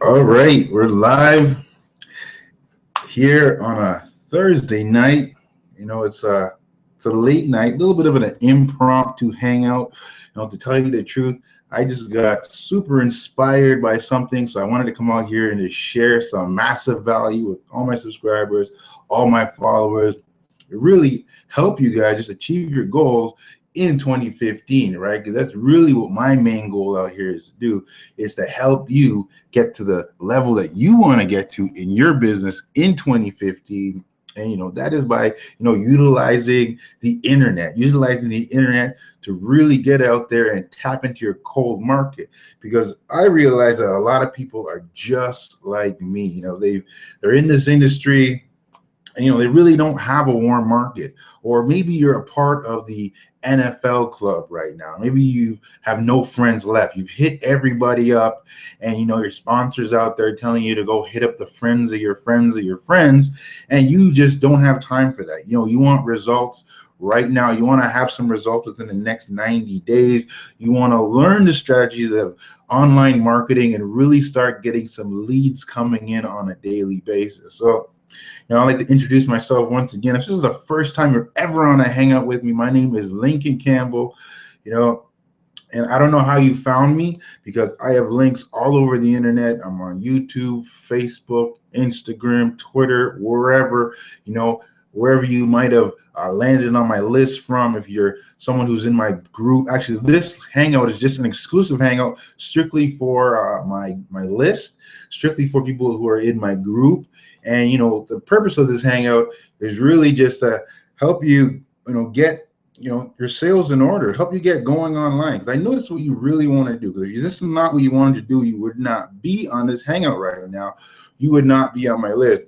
All right, we're live here on a Thursday night. It's a late night, a little bit of an impromptu hangout. To tell you the truth, I just got super inspired by something, so I wanted to come out here and just share some massive value with all my subscribers, all my followers. It really help you guys just achieve your goals in 2015, right? Because that's really what my main goal out here is to do, is to help you get to the level that you want to get to in your business in 2015. And that is by utilizing the internet to really get out there and tap into your cold market. Because I realize that a lot of people are just like me. They're in this industry, and they really don't have a warm market. Or maybe you're a part of the NFL club right now. Maybe you have no friends left. You've hit everybody up, and your sponsors out there telling you to go hit up the friends of your friends of your friends, and you just don't have time for that. You want results right now. You want to have some results within the next 90 days. You want to learn the strategies of online marketing and really start getting some leads coming in on a daily basis. So I'd like to introduce myself once again. If this is the first time you're ever on a hangout with me, my name is Lincoln Campbell. You know, and I don't know how you found me, because I have links all over the internet. I'm on YouTube, Facebook, Instagram, Twitter, wherever you might have landed on my list from. If you're someone who's in my group, actually, this hangout is just an exclusive hangout strictly for my list, strictly for people who are in my group. And the purpose of this hangout is really just to help you, get your sales in order, help you get going online. Because I know that's what you really want to do. Because if this is not what you wanted to do, you would not be on this hangout right now. You would not be on my list.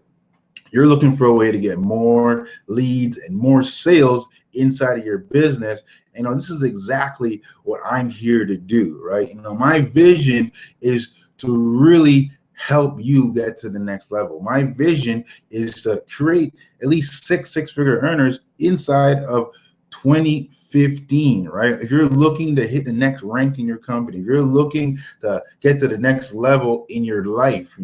You're looking for a way to get more leads and more sales inside of your business. This is exactly what I'm here to do, right? My vision is to really help you get to the next level. My vision is to create at least six-figure earners inside of 2015, right? If you're looking to hit the next rank in your company, if you're looking to get to the next level in your life,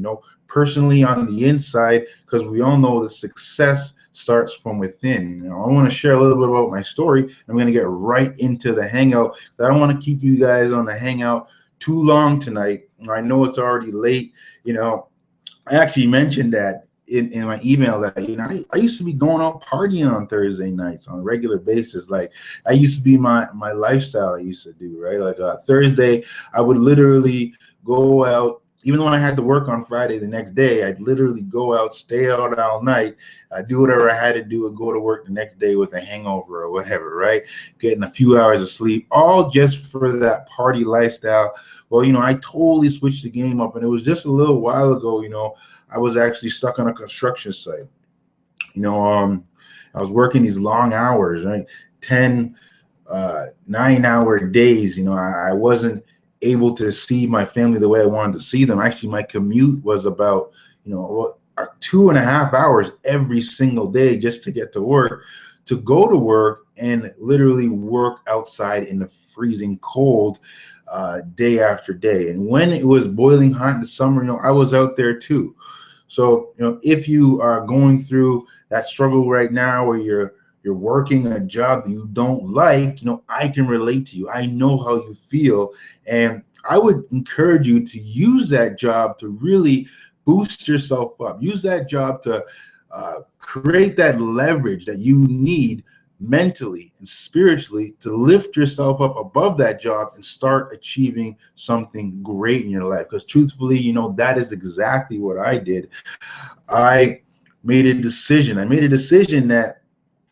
personally on the inside, because we all know the success starts from within. I want to share a little bit about my story. I'm going to get right into the hangout. I don't want to keep you guys on the hangout too long tonight. I know it's already late. I actually mentioned that in my email that I used to be going out partying on Thursday nights on a regular basis. Like, that used to be my lifestyle I used to do, right? Like, Thursday, I would literally go out. Even though I had to work on Friday the next day, I'd literally go out, stay out all night, do whatever I had to do, and go to work the next day with a hangover or whatever, right? Getting a few hours of sleep, all just for that party lifestyle. Well, I totally switched the game up, and it was just a little while ago, I was actually stuck on a construction site. I was working these long hours, right? 10, 9-hour days. I wasn't able to see my family the way I wanted to see them. Actually, my commute was about 2.5 hours every single day just to get to work, to go to work and literally work outside in the freezing cold day after day. And when it was boiling hot in the summer, I was out there too. So if you are going through that struggle right now, where you're working a job that you don't like, I can relate to you. I know how you feel. And I would encourage you to use that job to really boost yourself up. Use that job to create that leverage that you need mentally and spiritually to lift yourself up above that job and start achieving something great in your life. Because truthfully, that is exactly what I did. I made a decision. That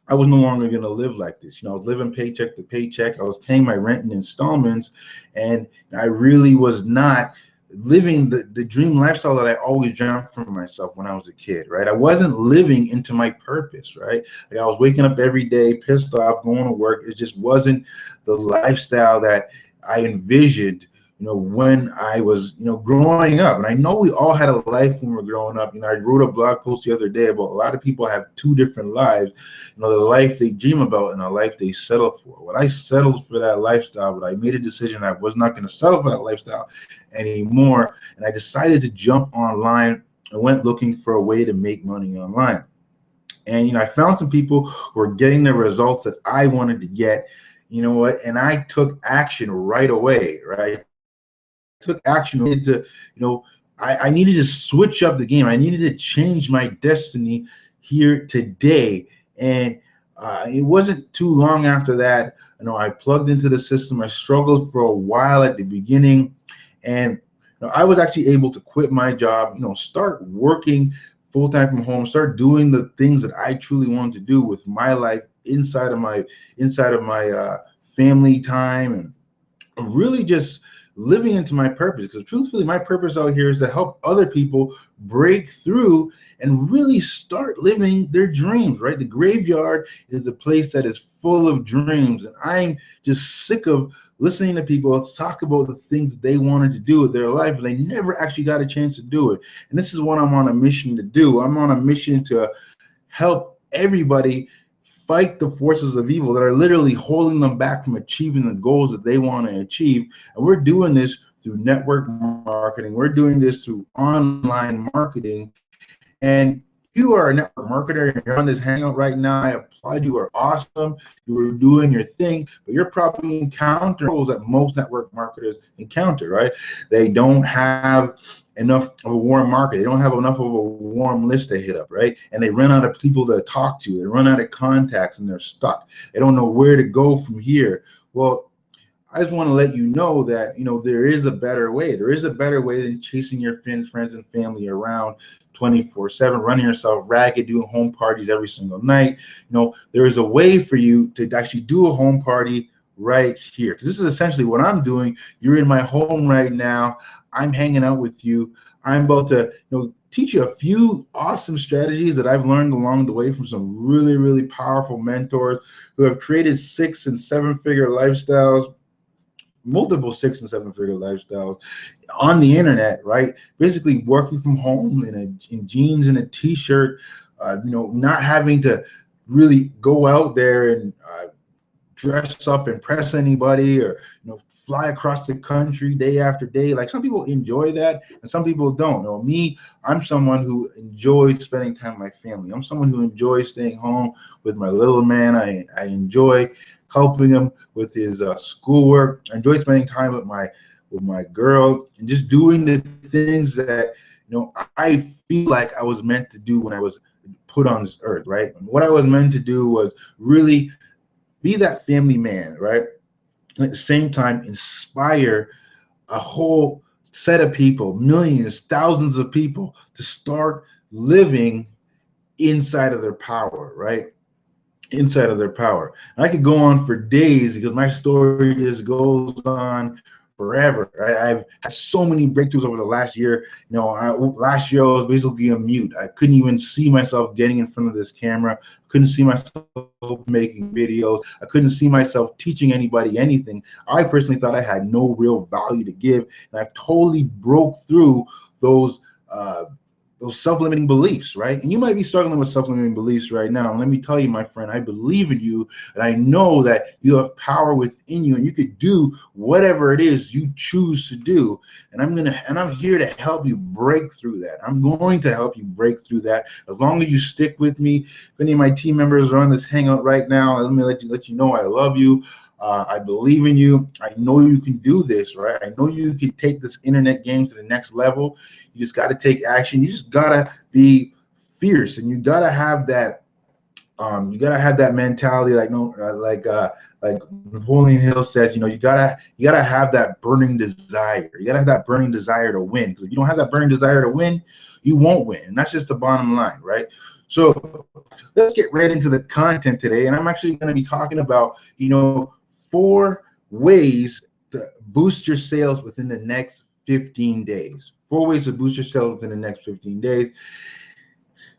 I was no longer going to live like this. I was living paycheck to paycheck. I was paying my rent in installments, and I really was not living the dream lifestyle that I always dreamt for myself when I was a kid, right? I wasn't living into my purpose, right? Like, I was waking up every day pissed off, going to work. It just wasn't the lifestyle that I envisioned, when I was, growing up. And I know we all had a life when we were growing up. I wrote a blog post the other day about a lot of people have two different lives, the life they dream about and a life they settle for. When I settled for that lifestyle, but I made a decision I was not going to settle for that lifestyle anymore. And I decided to jump online and went looking for a way to make money online. And I found some people who were getting the results that I wanted to get. And I took action right away, right? Took action to, I needed to switch up the game. I needed to change my destiny here today. And it wasn't too long after that, I plugged into the system. I struggled for a while at the beginning, and I was actually able to quit my job, start working full-time from home, start doing the things that I truly wanted to do with my life inside of my family time, and really just living into my purpose. Because truthfully, my purpose out here is to help other people break through and really start living their dreams, right? The graveyard is a place that is full of dreams, and I'm just sick of listening to people talk about the things they wanted to do with their life and they never actually got a chance to do it. And this is what I'm on a mission to do. I'm on a mission to help everybody fight the forces of evil that are literally holding them back from achieving the goals that they want to achieve. And we're doing this through network marketing. We're doing this through online marketing. And you are a network marketer and you're on this hangout right now. I applaud you. Are awesome. You are doing your thing, but you're probably encountering rules that most network marketers encounter, right? They don't have enough of a warm market. They don't have enough of a warm list to hit up, right? And they run out of people to talk to. They run out of contacts and they're stuck. They don't know where to go from here. Well, I just want to let you know that, there is a better way. There is a better way than chasing your friends and family around 24/7, running yourself ragged, doing home parties every single night. There is a way for you to actually do a home party right here. Because this is essentially what I'm doing. You're in my home right now. I'm hanging out with you. I'm about to, teach you a few awesome strategies that I've learned along the way from some really, really powerful mentors who have created 6- and 7-figure lifestyles, multiple 6- and 7-figure lifestyles on the internet, right? Basically working from home in jeans and a t-shirt, not having to really go out there and dress up, impress anybody, or fly across the country day after day. Like, some people enjoy that and some people don't. Me, I'm someone who enjoys spending time with my family. I'm someone who enjoys staying home with my little man. I enjoy helping him with his schoolwork. I enjoy spending time with my girl and just doing the things that I feel like I was meant to do when I was put on this earth, right? And what I was meant to do was really be that family man, right? And at the same time, inspire a whole set of people, millions, thousands of people, to start living inside of their power, right? Inside of their power. And I could go on for days because my story just goes on forever, right? I've had so many breakthroughs over the last year. Last year I was basically a mute. I couldn't even see myself getting in front of this camera. I couldn't see myself making videos. I couldn't see myself teaching anybody anything. I personally thought I had no real value to give, and I've totally broke through those self-limiting beliefs, right? And you might be struggling with self-limiting beliefs right now. And let me tell you, my friend, I believe in you, and I know that you have power within you, and you could do whatever it is you choose to do. And I'm here to help you break through that. I'm going to help you break through that as long as you stick with me. If any of my team members are on this hangout right now, let me let you know I love you. I believe in you. I know you can do this, right? I know you can take this internet game to the next level. You just got to take action. You just got to be fierce, and you got to have that. You got to have that mentality, like Napoleon Hill says. You gotta have that burning desire. You gotta have that burning desire to win. Because if you don't have that burning desire to win, you won't win. And that's just the bottom line, right? So let's get right into the content today. And I'm actually going to be talking about 4 ways to boost your sales within the next 15 days. 4 ways to boost your sales within the next 15 days.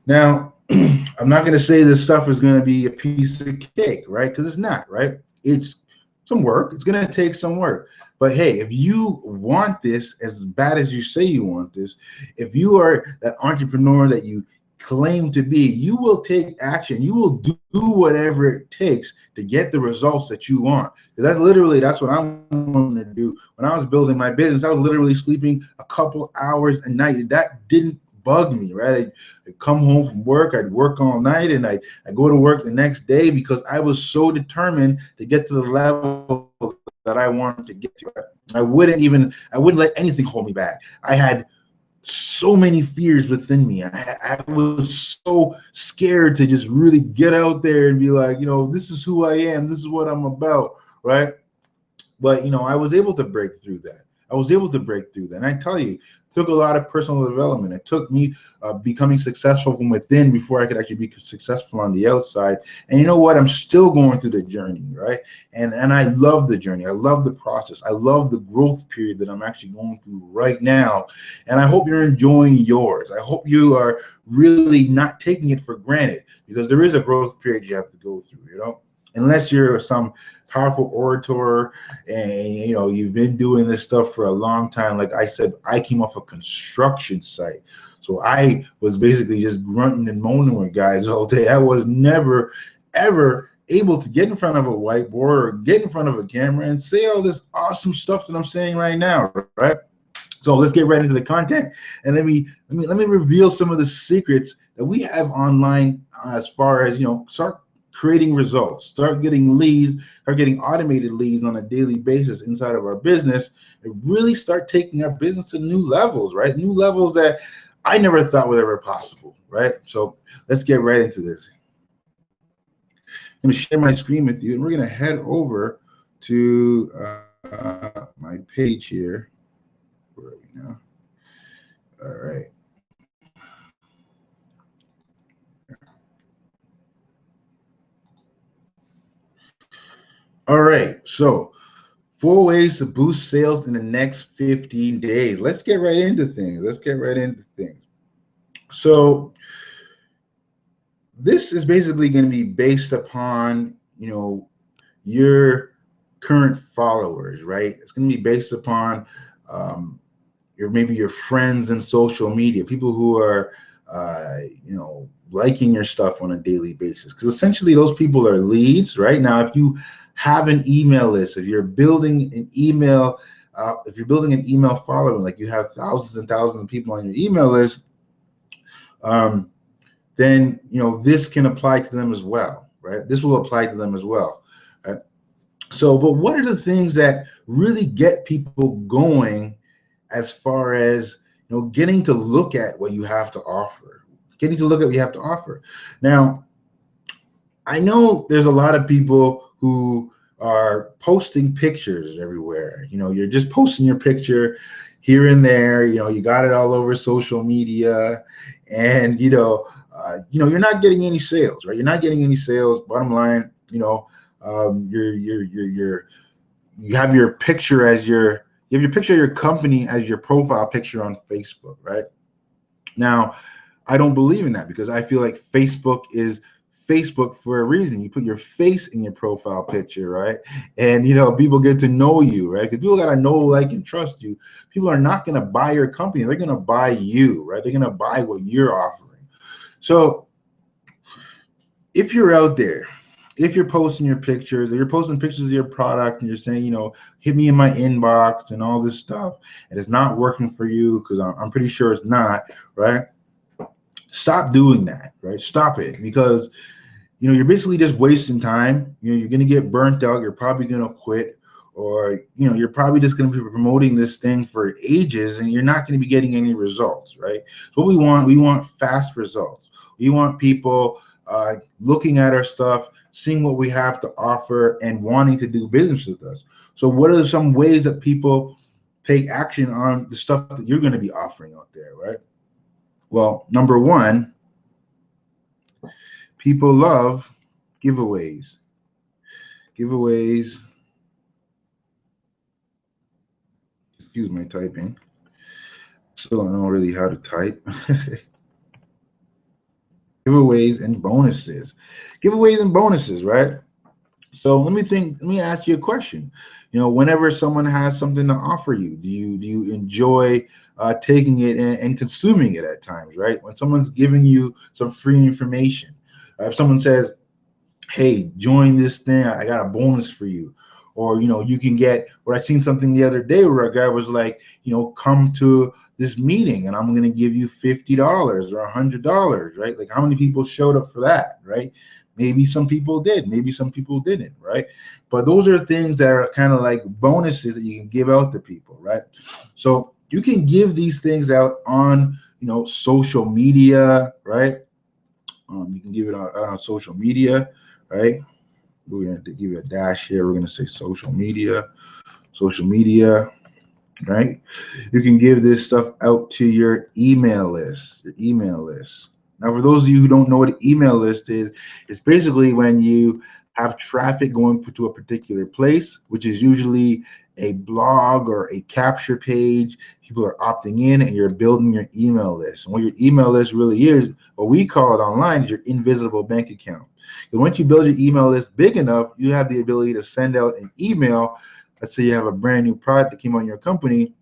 Now, I'm not going to say this stuff is going to be a piece of cake, right? Because it's not, right? It's some work. It's going to take some work. But hey, if you want this as bad as you say you want this, if you are that entrepreneur that you claim to be, you will take action. You will do whatever it takes to get the results that you want. That's what I'm going to do. When I was building my business, I was literally sleeping a couple hours a night. That didn't bug me, right? I'd come home from work, I'd work all night, and I'd go to work the next day because I was so determined to get to the level that I wanted to get to. I wouldn't let anything hold me back. I had so many fears within me. I was so scared to just really get out there and be like, this is who I am, this is what I'm about, right? But I was able to break through that. And I tell you, it took a lot of personal development. It took me becoming successful from within before I could actually be successful on the outside. And you know what? I'm still going through the journey, right? And I love the journey. I love the process. I love the growth period that I'm actually going through right now. And I hope you're enjoying yours. I hope you are really not taking it for granted, because there is a growth period you have to go through, unless you're some powerful orator and you've been doing this stuff for a long time. Like I said, I came off a construction site, so I was basically just grunting and moaning with guys all day. I was never ever able to get in front of a whiteboard or get in front of a camera and say all this awesome stuff that I'm saying right now, right? So let's get right into the content, and let me reveal some of the secrets that we have online as far as start creating results, start getting leads, start getting automated leads on a daily basis inside of our business, and really start taking our business to new levels, right? New levels that I never thought were ever possible, right? So let's get right into this. I'm going to share my screen with you, and we're going to head over to my page here. Where are we now? All right. All right, so 4 ways to boost sales in the next 15 days. Let's get right into things. So this is basically going to be based upon, your current followers, right? It's going to be based upon maybe your friends in social media, people who are, liking your stuff on a daily basis. Because essentially those people are leads, right? Now, if you have an email list, if you're building an email following, like you have thousands and thousands of people on your email list, then this can apply to them as well, right? This will apply to them as well. Right? So, but what are the things that really get people going as far as getting to look at what you have to offer? Now, I know there's a lot of people who are posting pictures everywhere. You're just posting your picture here and there. You got it all over social media, and you're not getting any sales, right? You're not getting any sales. Bottom line, you have your picture as your picture of your company as your profile picture on Facebook, right? Now, I don't believe in that, because I feel like Facebook is Facebook for a reason. You put your face in your profile picture, right? And people get to know you, right? Because people gotta know, like, and trust you. People are not gonna buy your company, they're gonna buy you, right? They're gonna buy what you're offering. So if you're out there, if you're posting your pictures, or you're posting pictures of your product and you're saying, hit me in my inbox and all this stuff, and it's not working for you, because I'm pretty sure it's not, right? Stop doing that, right? Stop it, because you're basically just wasting time. You're going to get burnt out. You're probably going to quit, or you're probably just going to be promoting this thing for ages, and you're not going to be getting any results, right? So what we want fast results. We want people looking at our stuff, seeing what we have to offer, and wanting to do business with us. So what are some ways that people take action on the stuff that you're going to be offering out there, right? Well, number one, people love giveaways. Excuse my typing. Still don't know really how to type. Giveaways and bonuses, right? So let me ask you a question. You know, whenever someone has something to offer you, do you enjoy taking it and consuming it at times, right? When someone's giving you some free information, if someone says, hey, join this thing, I got a bonus for you. Or, you know, you can get, or I seen something the other day where a guy was like, you know, come to this meeting and I'm going to give you $50 or $100, right? Like how many people showed up for that, right? Maybe some people did, maybe some people didn't, right? But those are things that are kind of like bonuses that you can give out to people, right? So you can give these things out on, you know, social media, right? You can give it on social media, right? We're going to give you a dash here. We're going to say social media, right? You can give this stuff out to your email list, Now, for those of you who don't know what an email list is, it's basically when you have traffic going to a particular place, which is usually a blog or a capture page. People are opting in and you're building your email list. And what your email list really is, what we call it online, is your invisible bank account. And once you build your email list big enough, you have the ability to send out an email. Let's say you have a brand new product that came on your company,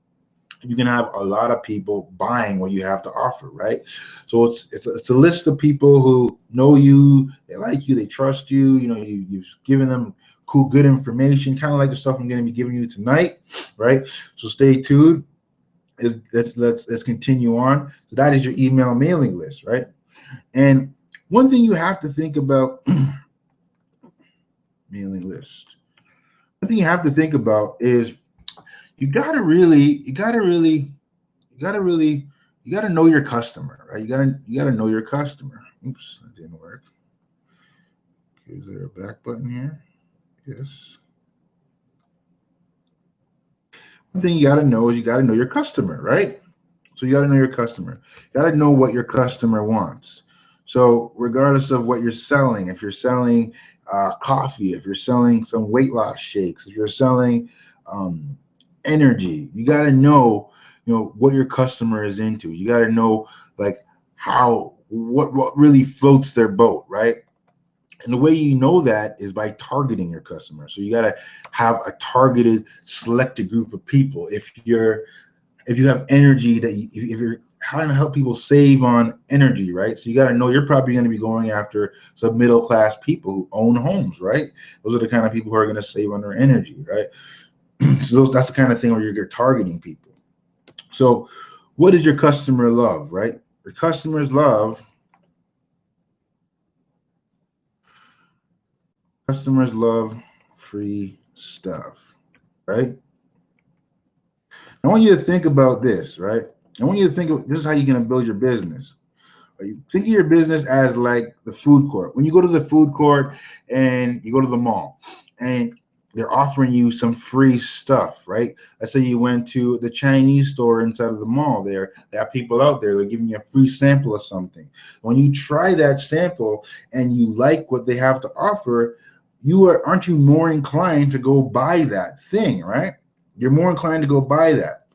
you can have a lot of people buying what you have to offer, right? So it's a list of people who know you, they like you, they trust you. You know, you've given them cool, good information, kind of like the stuff I'm going to be giving you tonight, right? So stay tuned. Let's continue on. So that is your email mailing list, right? And one thing you have to think about mailing list. One thing you have to think about is you gotta know your customer, right? You gotta know your customer. Oops, that didn't work. Is there a back button here? Yes. One thing you gotta know is you gotta know your customer, right? So you gotta know your customer. You gotta know what your customer wants. So regardless of what you're selling, if you're selling coffee, if you're selling some weight loss shakes, if you're selling um, energy, you got to know, you know, what your customer is into. You got to know like how what really floats their boat, right? And the way you know that is by targeting your customer. So you got to have a targeted, selected group of people. If you have energy that if you're trying to help people save on energy, right? So you got to know you're probably going to be going after some middle class people who own homes, right? Those are the kind of people who are going to save on their energy, right? So that's the kind of thing where you're targeting people. So what does your customer love, right? Your customers love free stuff, right? I want you to think about this, right? I want you to think of this is how you're going to build your business. Think of your business as like the food court. When you go to the food court and you go to the mall and they're offering you some free stuff, right? Let's say you went to the Chinese store inside of the mall there. There are people out there, they're giving you a free sample of something. When you try that sample and you like what they have to offer, aren't you more inclined to go buy that thing, right? You're more inclined to go buy that.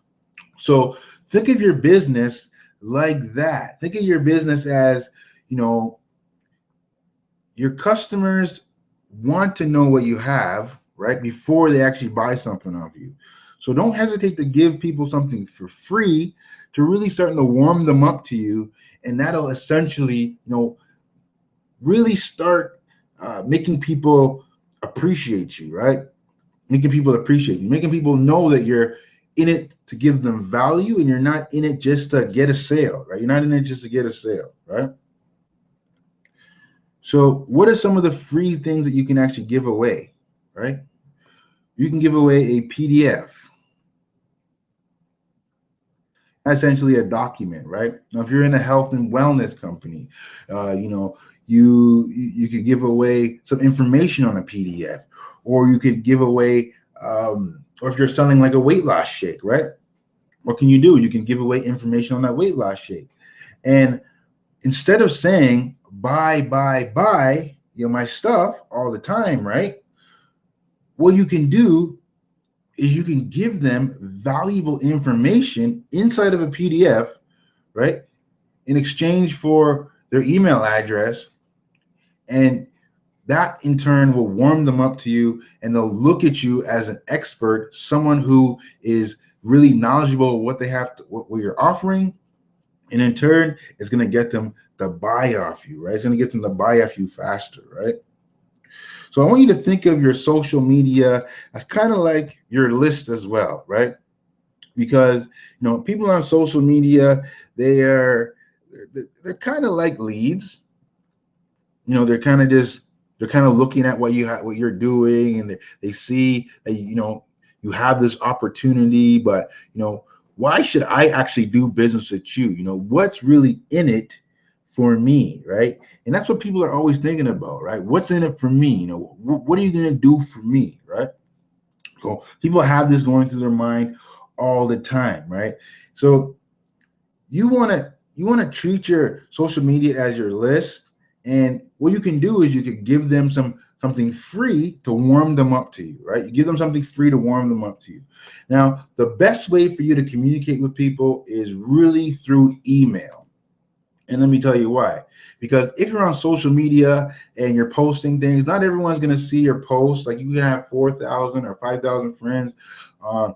So think of your business like that. Think of your business as, you know, your customers want to know what you have, right, before they actually buy something off you. So don't hesitate to give people something for free to really starting to warm them up to you. And that'll essentially, you know, really start making people appreciate you, right? Making people appreciate you, making people know that you're in it to give them value and you're not in it just to get a sale, right? You're not in it just to get a sale, right? So what are some of the free things that you can actually give away, right? You can give away a PDF, essentially a document, right? Now, if you're in a health and wellness company, you know, you could give away some information on a PDF, or you could give away, or if you're selling like a weight loss shake, right? What can you do? You can give away information on that weight loss shake. And instead of saying buy, you know, my stuff all the time, right? What you can do is you can give them valuable information inside of a PDF, right? In exchange for their email address. And that in turn will warm them up to you, and they'll look at you as an expert, someone who is really knowledgeable of what they have to, what you're offering, and in turn it's going to get them to buy off you, right? It's going to get them to buy off you faster, right? So I want you to think of your social media as kind of like your list as well, right? Because people on social media, they are they're kind of like leads. They're kind of just they're kind of looking at what you're doing, and they see that you have this opportunity, but why should I actually do business with you? What's really in it for me, right? And that's what people are always thinking about, right? What's in it for me? What are you going to do for me, right? So people have this going through their mind all the time, right? So you want to treat your social media as your list, and what you can do is you could give them something free to warm them up to you, right? You give them something free to warm them up to you. Now, the best way for you to communicate with people is really through email. And let me tell you why. Because if you're on social media and you're posting things, not everyone's going to see your post. Like, you can have 4,000 or 5,000 friends on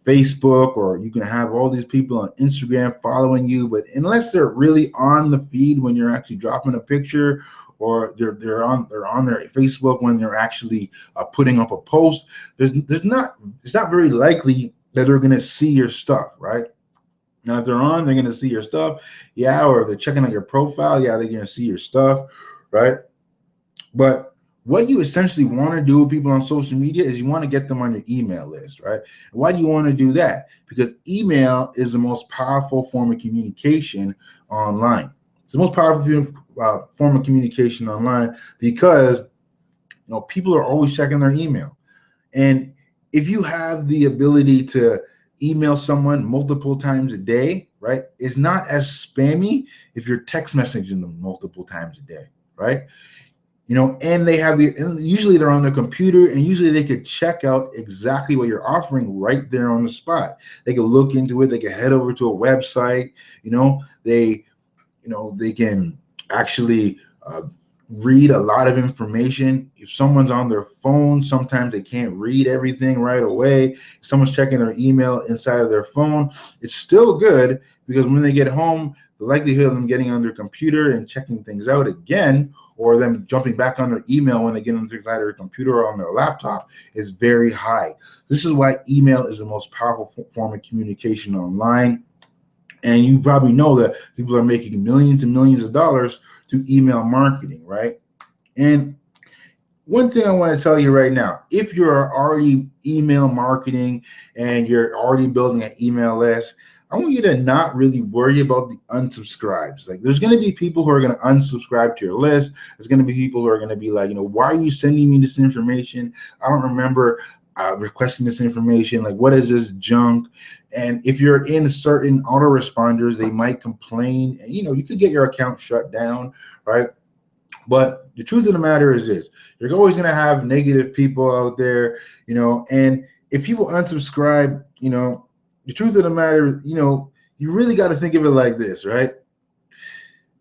Facebook, or you can have all these people on Instagram following you. But unless they're really on the feed when you're actually dropping a picture, or they're on their Facebook when they're actually putting up a post, it's not very likely that they're going to see your stuff, right? Now, if they're on, they're going to see your stuff, yeah, or if they're checking out your profile, yeah, they're going to see your stuff, right? But what you essentially want to do with people on social media is you want to get them on your email list, right? Why do you want to do that? Because email is the most powerful form of communication online. It's the most powerful form of communication online because people are always checking their email. And if you have the ability to email someone multiple times a day, right, it's not as spammy if you're text messaging them multiple times a day, right? And and usually they're on their computer, and usually they could check out exactly what you're offering right there on the spot. They can look into it. They can head over to a website. They can actually read a lot of information. If someone's on their phone, sometimes they can't read everything right away. If someone's checking their email inside of their phone, it's still good, because when they get home, the likelihood of them getting on their computer and checking things out again, or them jumping back on their email when they get inside their computer or on their laptop, is very high. This is why email is the most powerful form of communication online. And you probably know that people are making millions and millions of dollars through email marketing, right? And one thing I want to tell you right now, if you're already email marketing and you're already building an email list, I want you to not really worry about the unsubscribes. Like, there's going to be people who are going to unsubscribe to your list. There's going to be people who are going to be like, why are you sending me this information? I don't remember requesting this information. Like, what is this junk? And if you're in certain autoresponders, they might complain, and you could get your account shut down, right? But the truth of the matter is this: you're always going to have negative people out there, and if people unsubscribe, the truth of the matter, you really got to think of it like this, right?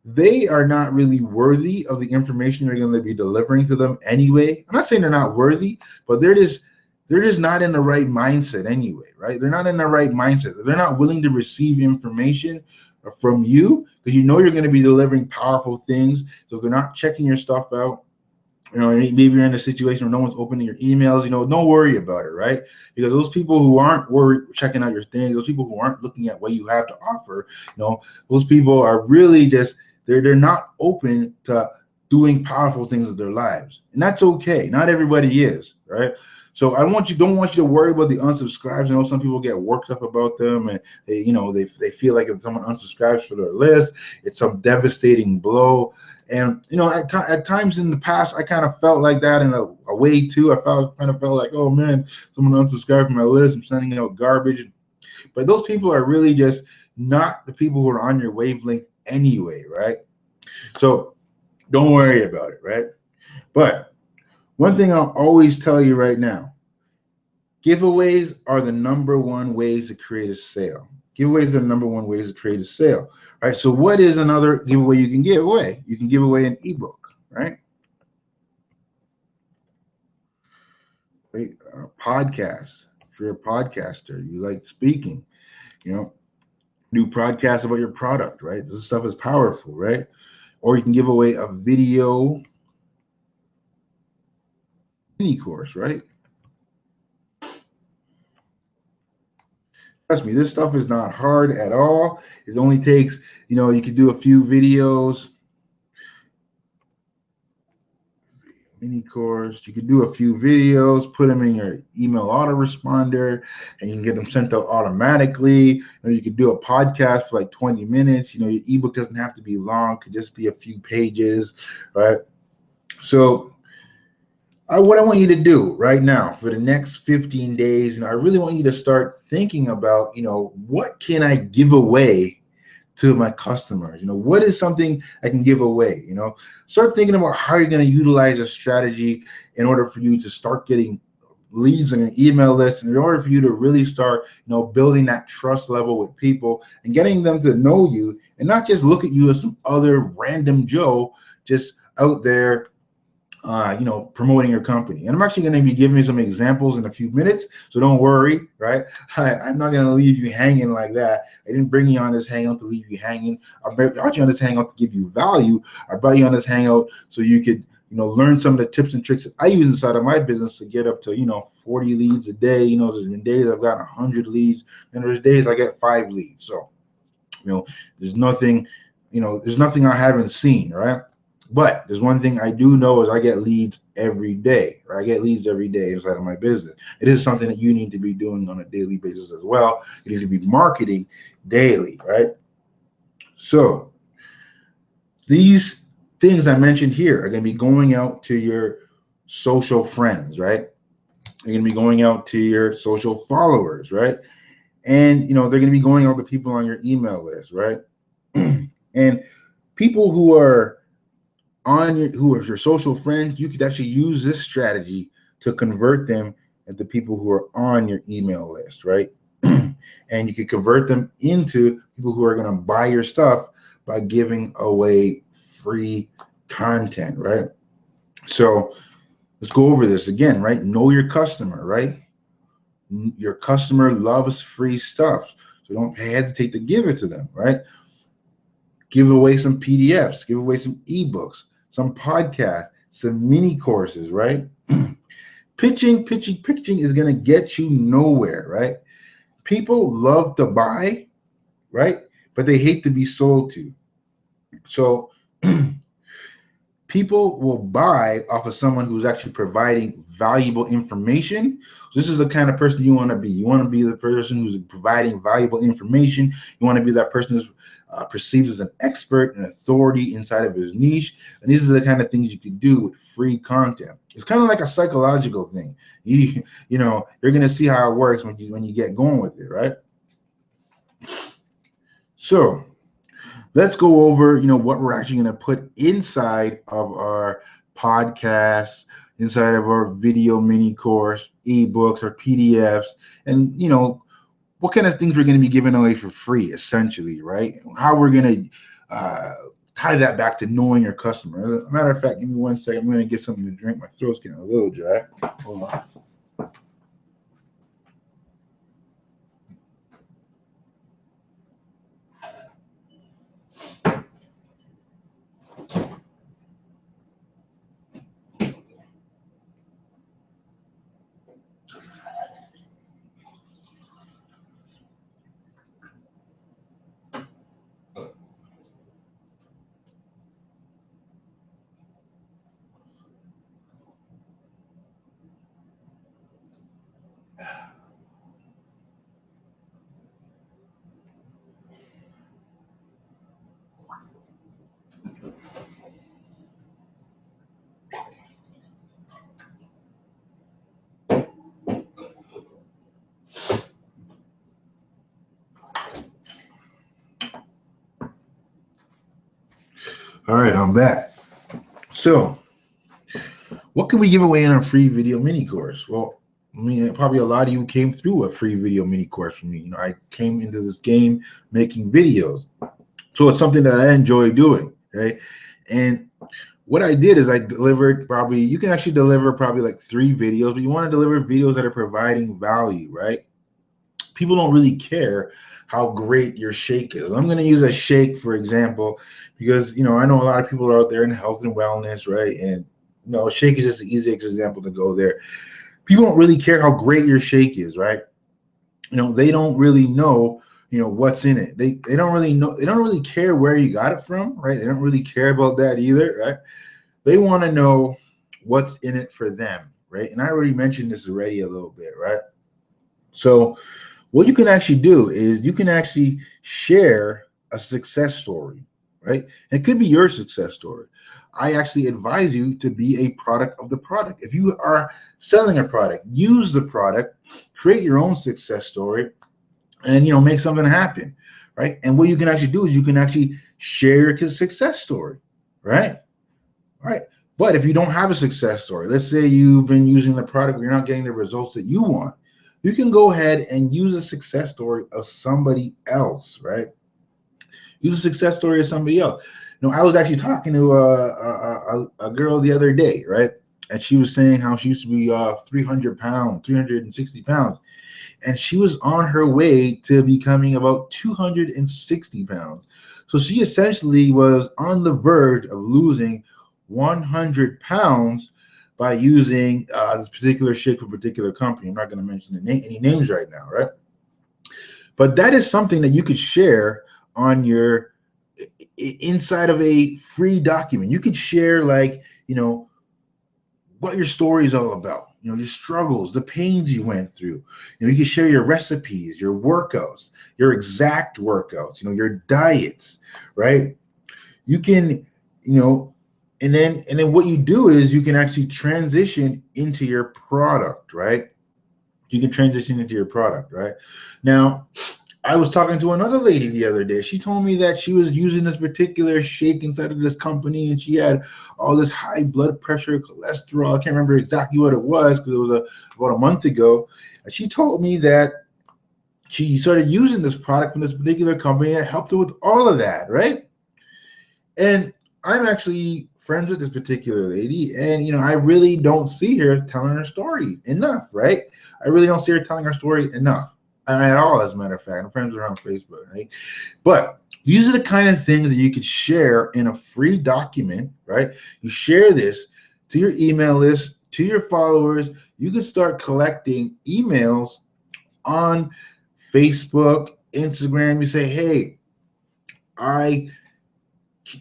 They are not really worthy of the information you're going to be delivering to them anyway. I'm not saying they're not worthy, but they're just not in the right mindset anyway, right? They're not in the right mindset. They're not willing to receive information from you, because you're going to be delivering powerful things. So if they're not checking your stuff out, maybe you're in a situation where no one's opening your emails, don't worry about it, right? Because those people who aren't checking out your things, those people who aren't looking at what you have to offer, those people are really just, they're not open to doing powerful things with their lives. And that's okay. Not everybody is, right? So don't want you to worry about the unsubscribes. I know some people get worked up about them, and they feel like if someone unsubscribes for their list, it's some devastating blow. And at times in the past, I kind of felt like that in a way too. I kind of felt like, oh man, someone unsubscribed from my list, I'm sending out garbage. But those people are really just not the people who are on your wavelength anyway, right? So don't worry about it, right? But one thing I'll always tell you right now: giveaways are the number one ways to create a sale. Giveaways are the number one ways to create a sale, right? So what is another giveaway you can give away? You can give away an ebook, right? right? Podcasts. If you're a podcaster, you like speaking, you know, do podcasts about your product, right? This stuff is powerful, right? Or you can give away a video mini course, right? Trust me, this stuff is not hard at all. It only takes, you can do a few videos, mini course. You can do a few videos, put them in your email autoresponder, and you can get them sent out automatically. You can do a podcast for like 20 minutes. Your ebook doesn't have to be long, it could just be a few pages, right? So what I want you to do right now for the next 15 days, and I really want you to start thinking about, what can I give away to my customers? What is something I can give away? Start thinking about how you're going to utilize a strategy in order for you to start getting leads on your email list, and in order for you to really start, building that trust level with people and getting them to know you and not just look at you as some other random Joe just out there promoting your company. And I'm actually going to be giving you some examples in a few minutes, so don't worry, right? I'm not going to leave you hanging like that. I didn't bring you on this hangout to leave you hanging. I brought you on this hangout to give you value. I brought you on this hangout so you could, learn some of the tips and tricks that I use inside of my business to get up to, 40 leads a day. There's been days I've got 100 leads, and there's days I get 5 leads. So, there's nothing I haven't seen, right? But there's one thing I do know is I get leads every day, right? I get leads every day inside of my business. It is something that you need to be doing on a daily basis as well. You need to be marketing daily, right? So these things I mentioned here are going to be going out to your social friends, right? You're going to be going out to your social followers, right? And, they're going to be going out to people on your email list, right? And people who are who are your social friends, you could actually use this strategy to convert them into people who are on your email list, right? And you could convert them into people who are going to buy your stuff by giving away free content, right? So let's go over this again, right? Know your customer, right? Your customer loves free stuff, so don't hesitate to give it to them, right? Give away some PDFs, give away some ebooks, some podcasts, some mini courses, right? Pitching is going to get you nowhere, right? People love to buy, right? But they hate to be sold to. So people will buy off of someone who's actually providing valuable information. So this is the kind of person you want to be. You want to be the person who's providing valuable information. You want to be that person who's perceived as an expert and authority inside of his niche. And these are the kind of things you can do with free content. It's kind of like a psychological thing. You're going to see how it works when you get going with it, right? So let's go over, what we're actually going to put inside of our podcasts, inside of our video mini course, ebooks, or PDFs, and, what kind of things we're going to be giving away for free, essentially, right? How we're going to tie that back to knowing your customer. As a matter of fact, give me 1 second. I'm going to get something to drink. My throat's getting a little dry. Hold on. All right, I'm back. So, what can we give away in a free video mini course? Well, probably a lot of you came through a free video mini course from me. I came into this game making videos, so it's something that I enjoy doing, right? And what I did is I delivered probably, you can actually deliver probably like 3 videos, but you want to deliver videos that are providing value, right? People don't really care how great your shake is. I'm going to use a shake, for example, because, I know a lot of people are out there in health and wellness, right? And, shake is just the easiest example to go there. People don't really care how great your shake is, right? They don't really know, what's in it. They don't really know. They don't really care where you got it from, right? They don't really care about that either, right? They want to know what's in it for them, right? And I already mentioned this already a little bit, right? So what you can actually do is you can actually share a success story, right? It could be your success story. I actually advise you to be a product of the product. If you are selling a product, use the product, create your own success story, and make something happen, right? And what you can actually do is you can actually share your success story, right? Right. But if you don't have a success story, let's say you've been using the product, but you're not getting the results that you want, you can go ahead and use a success story of somebody else, right? Use a success story of somebody else. I was actually talking to a girl the other day, right? And she was saying how she used to be 300 pounds, 360 pounds. And she was on her way to becoming about 260 pounds. So she essentially was on the verge of losing 100 pounds by using this particular shake for a particular company. I'm not going to mention any names right now, right? But that is something that you could share on your inside of a free document. You could share what your story is all about, your struggles, the pains you went through. You can share your recipes, your workouts, your exact workouts, your diets, right? You can, and then what you do is you can actually transition into your product, right? You can transition into your product, right? Now, I was talking to another lady the other day. She told me that she was using this particular shake inside of this company, and she had all this high blood pressure, cholesterol. I can't remember exactly what it was because it was about a month ago. And she told me that she started using this product from this particular company and it helped her with all of that, right? And I'm actually friends with this particular lady, and I really don't see her telling her story enough, right? I really don't see her telling her story enough at all, as a matter of fact. I'm friends with her on Facebook, right? But these are the kind of things that you could share in a free document, right? You share this to your email list, to your followers. You can start collecting emails on Facebook, Instagram. You say, hey, I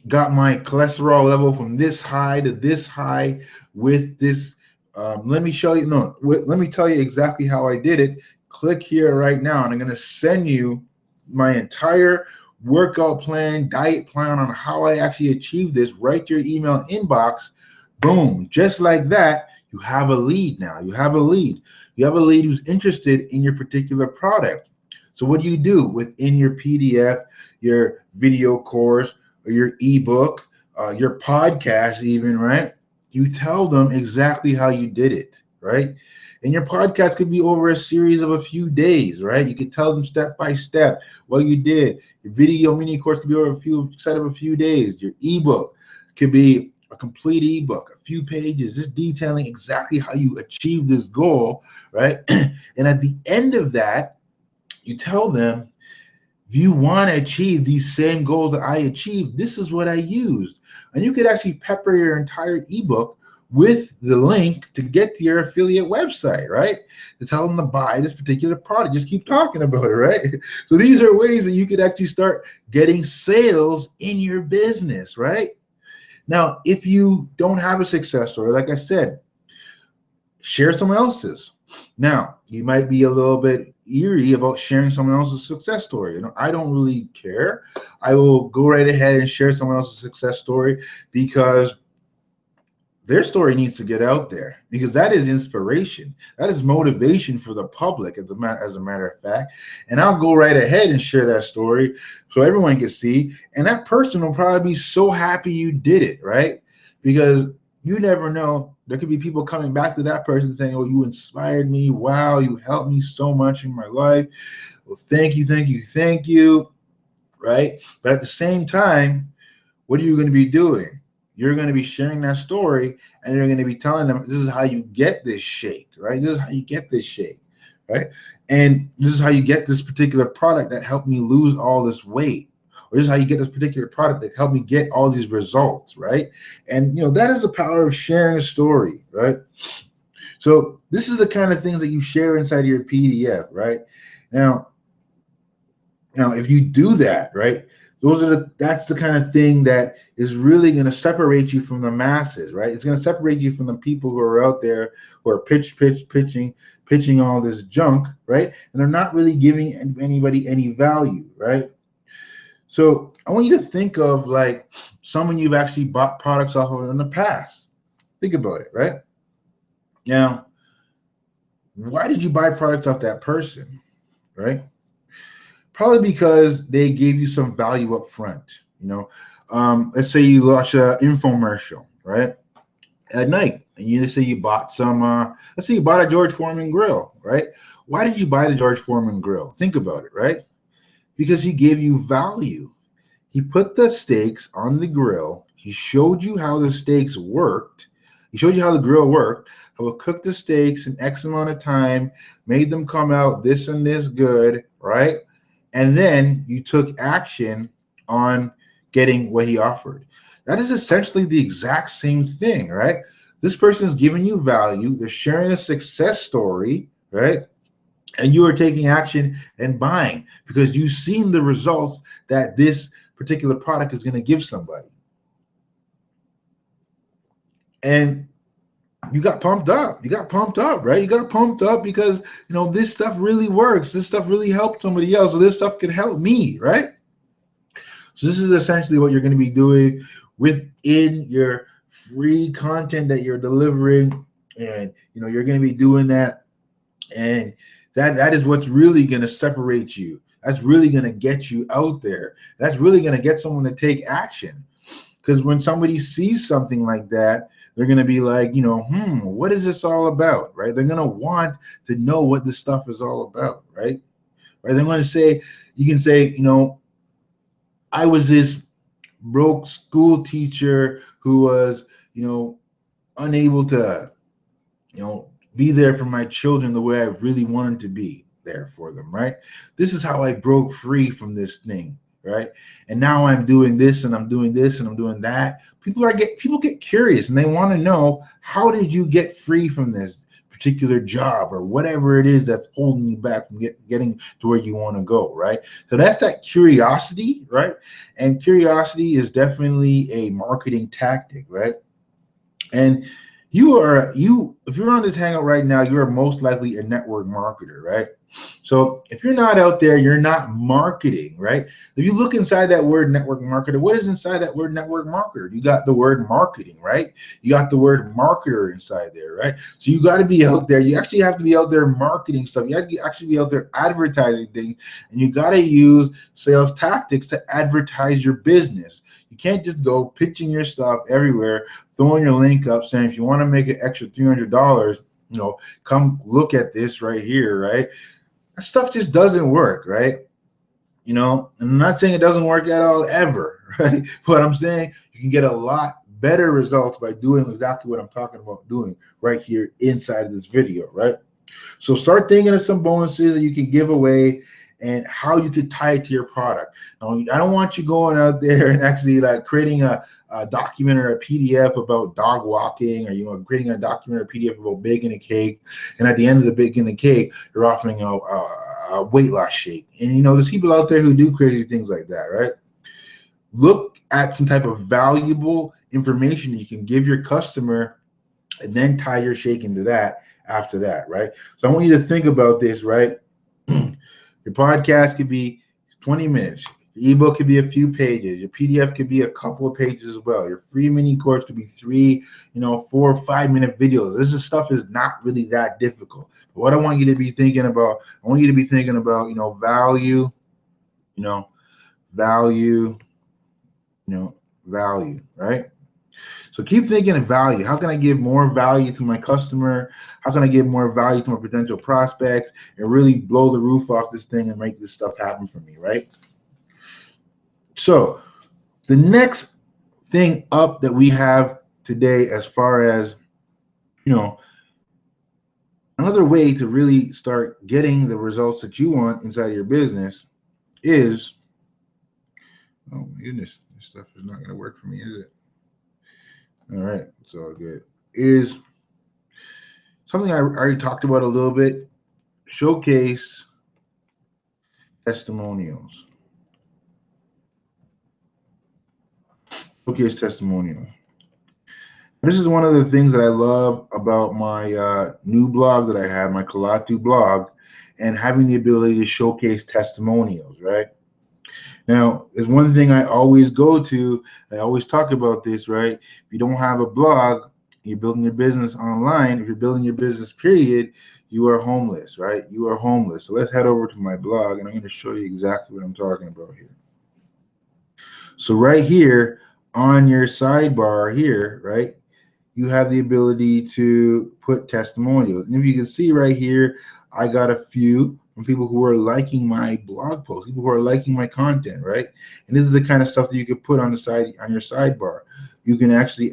got my cholesterol level from this high to this high with this. Let me show you. No, let me tell you exactly how I did it. Click here right now, and I'm going to send you my entire workout plan, diet plan on how I actually achieved this right to your email inbox. Boom. Just like that, you have a lead now. You have a lead. You have a lead who's interested in your particular product. So what do within your PDF, your video course, or your ebook, your podcast even, right? You tell them exactly how you did it, right? And your podcast could be over a series of a few days, right? You could tell them step by step what you did. Your video mini course could be over a few days. Your ebook could be a complete ebook, a few pages, just detailing exactly how you achieve this goal, right? And at the end of that, you tell them, if you want to achieve these same goals that I achieved, this is what I used. And you could actually pepper your entire ebook with the link to get to your affiliate website, right? To tell them to buy this particular product. Just keep talking about it, right? So these are ways that you could actually start getting sales in your business, right? Now, if you don't have a success story, like I said, share someone else's. Now, you might be a little bit eerie about sharing someone else's success story. I don't really care. I will go right ahead and share someone else's success story because their story needs to get out there, because that is inspiration. That is motivation for the public, as a matter of fact. And I'll go right ahead and share that story so everyone can see. And that person will probably be so happy you did it, right? Because you never know. There could be people coming back to that person saying, oh, you inspired me. Wow, you helped me so much in my life. Well, thank you, thank you, thank you, right? But at the same time, what are you going to be doing? you're going to be sharing that story, and you're going to be telling them, this is how you get this shake, right? This is how you get this shake, right? And this is how you get this particular product that helped me lose all this weight. Or this is how you get this particular product that helped me get all these results, right? And that is the power of sharing a story, right? So this is the kind of things that you share inside of your PDF, right? Now, if you do that, right, that's the kind of thing that is really going to separate you from the masses, right? It's going to separate you from the people who are out there who are pitching all this junk, right? And they're not really giving anybody any value, right? So I want you to think of like someone you've actually bought products off of in the past. Think about it, right? Now, why did you buy products off that person, right? Probably because they gave you some value up front. Let's say you watch an infomercial, right, at night, and let's say you bought let's say you bought a George Foreman grill, right? Why did you buy the George Foreman grill? Think about it, right? Because he gave you value. He put the steaks on the grill. He showed you how the steaks worked. He showed you how the grill worked, how it cooked the steaks in X amount of time, made them come out this and this good, right? And then you took action on getting what he offered. That is essentially the exact same thing, right? This person is giving you value. They're sharing a success story, right? And you are taking action and buying because you've seen the results that this particular product is going to give somebody. And you got pumped up. Right? You got pumped up because, this stuff really works. This stuff really helped somebody else. So this stuff can help me, right? So this is essentially what you're going to be doing within your free content that you're delivering. And, you're going to be doing that. And that is what's really going to separate you. That's really going to get you out there. That's really going to get someone to take action. Because when somebody sees something like that, they're going to be like, what is this all about, right? They're going to want to know what this stuff is all about, right? They're going to say, you can say, I was this broke school teacher who was, unable to, be there for my children the way I really wanted to be there for them, right? This is how I broke free from this thing, right? And now I'm doing this and I'm doing this and I'm doing that. People get curious and they want to know, how did you get free from this particular job or whatever it is that's holding you back from getting to where you want to go, right? So that's that curiosity, right? And curiosity is definitely a marketing tactic, right? And if you're on this hangout right now, you are most likely a network marketer, right? So if you're not out there, you're not marketing, right? If you look inside that word network marketer, what is inside that word network marketer? You got the word marketing, right? You got the word marketer inside there, right? So you got to be out there. You actually have to be out there marketing stuff. You have to actually be out there advertising things, and you got to use sales tactics to advertise your business. You can't just go pitching your stuff everywhere, throwing your link up, saying if you want to make an extra $300, come look at this right here, right? That stuff just doesn't work, right? And I'm not saying it doesn't work at all ever, right? But I'm saying you can get a lot better results by doing exactly what I'm talking about doing right here inside of this video, right? So start thinking of some bonuses that you can give away and how you could tie it to your product. Now, I don't want you going out there and actually like creating a document or a PDF about dog walking, or creating a document or a PDF about baking a cake, and at the end of the baking the cake, you're offering a weight loss shake. And there's people out there who do crazy things like that, right? Look at some type of valuable information that you can give your customer, and then tie your shake into that after that, right? So I want you to think about this, right? Your podcast could be 20 minutes. Your ebook could be a few pages. Your PDF could be a couple of pages as well. Your free mini course could be 3, 4 or 5 minute videos. This stuff is not really that difficult. But what I want you to be thinking about, value, value, right? So keep thinking of value. How can I give more value to my customer? How can I give more value to my potential prospects and really blow the roof off this thing and make this stuff happen for me, right? So the next thing up that we have today as far as, you know, another way to really start getting the results that you want inside of your business is, oh my goodness, this stuff is not going to work for me, is it? All right, it's all good. Is something I already talked about a little bit. Showcase testimonials. Showcase testimonials. This is one of the things that I love about my new blog that I have, my Kalatu blog, and having the ability to showcase testimonials, right? Now, there's one thing I always go to, I always talk about this, right? If you don't have a blog, you're building your business online, if you're building your business, period, you are homeless, right? You are homeless. So let's head over to my blog, and I'm going to show you exactly what I'm talking about here. So right here on your sidebar here, right, you have the ability to put testimonials. And if you can see right here, I got a few from people who are liking my blog posts, people who are liking my content, right? And this is the kind of stuff that you could put on the side, on your sidebar. You can actually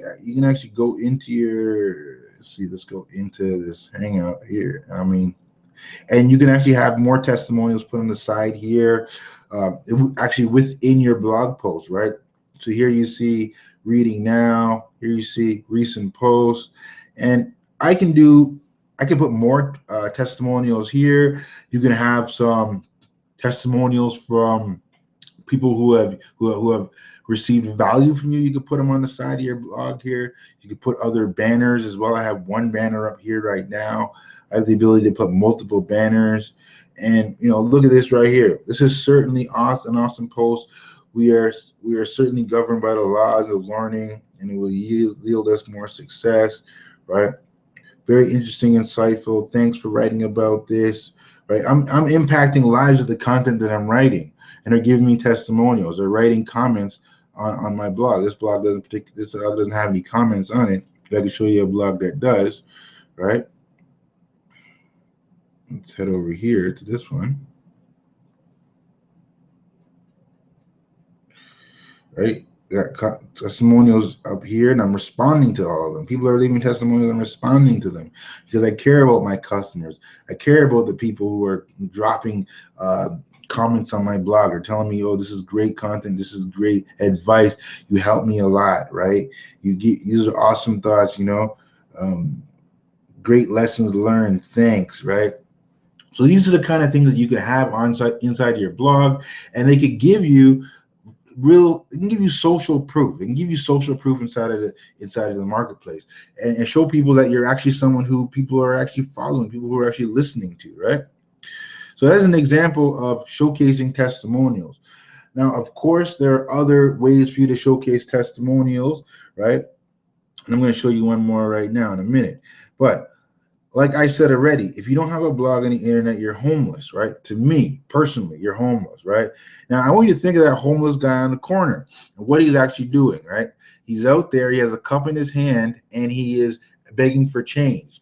go into your, let's see, let's go into this Hangout here. I mean, and you can actually have more testimonials put on the side here, actually within your blog post, right? So here you see reading now, here you see recent posts, and I can put more testimonials here. You can have some testimonials from people who have received value from you. You could put them on the side of your blog here. You could put other banners as well. I have one banner up here right now. I have the ability to put multiple banners, and look at this right here. This is certainly an awesome post. We are certainly governed by the laws of learning, and it will yield us more success, right? Very interesting, insightful. Thanks for writing about this. Right, I'm impacting lives with the content that I'm writing, and they're giving me testimonials. They're writing comments on my blog. This blog doesn't have any comments on it. I can show you a blog that does. Right. Let's head over here to this one. Right. Got testimonials up here, and I'm responding to all of them. People are leaving testimonials. I'm responding to them because I care about my customers. I care about the people who are dropping comments on my blog or telling me, oh, this is great content, this is great advice, you help me a lot, right? These are awesome thoughts, great lessons learned, thanks, right? So these are the kind of things that you can have inside your blog, and they could give you it can give you social proof. It can give you social proof inside of the marketplace, and show people that you're actually someone who people are actually following, people who are actually listening to, right? So that's an example of showcasing testimonials. Now, of course, there are other ways for you to showcase testimonials, right? And I'm going to show you one more right now in a minute. But like I said already, if you don't have a blog on the internet, you're homeless, right? To me, personally, you're homeless, right? Now, I want you to think of that homeless guy on the corner and what he's actually doing, right? He's out there, he has a cup in his hand, and he is begging for change.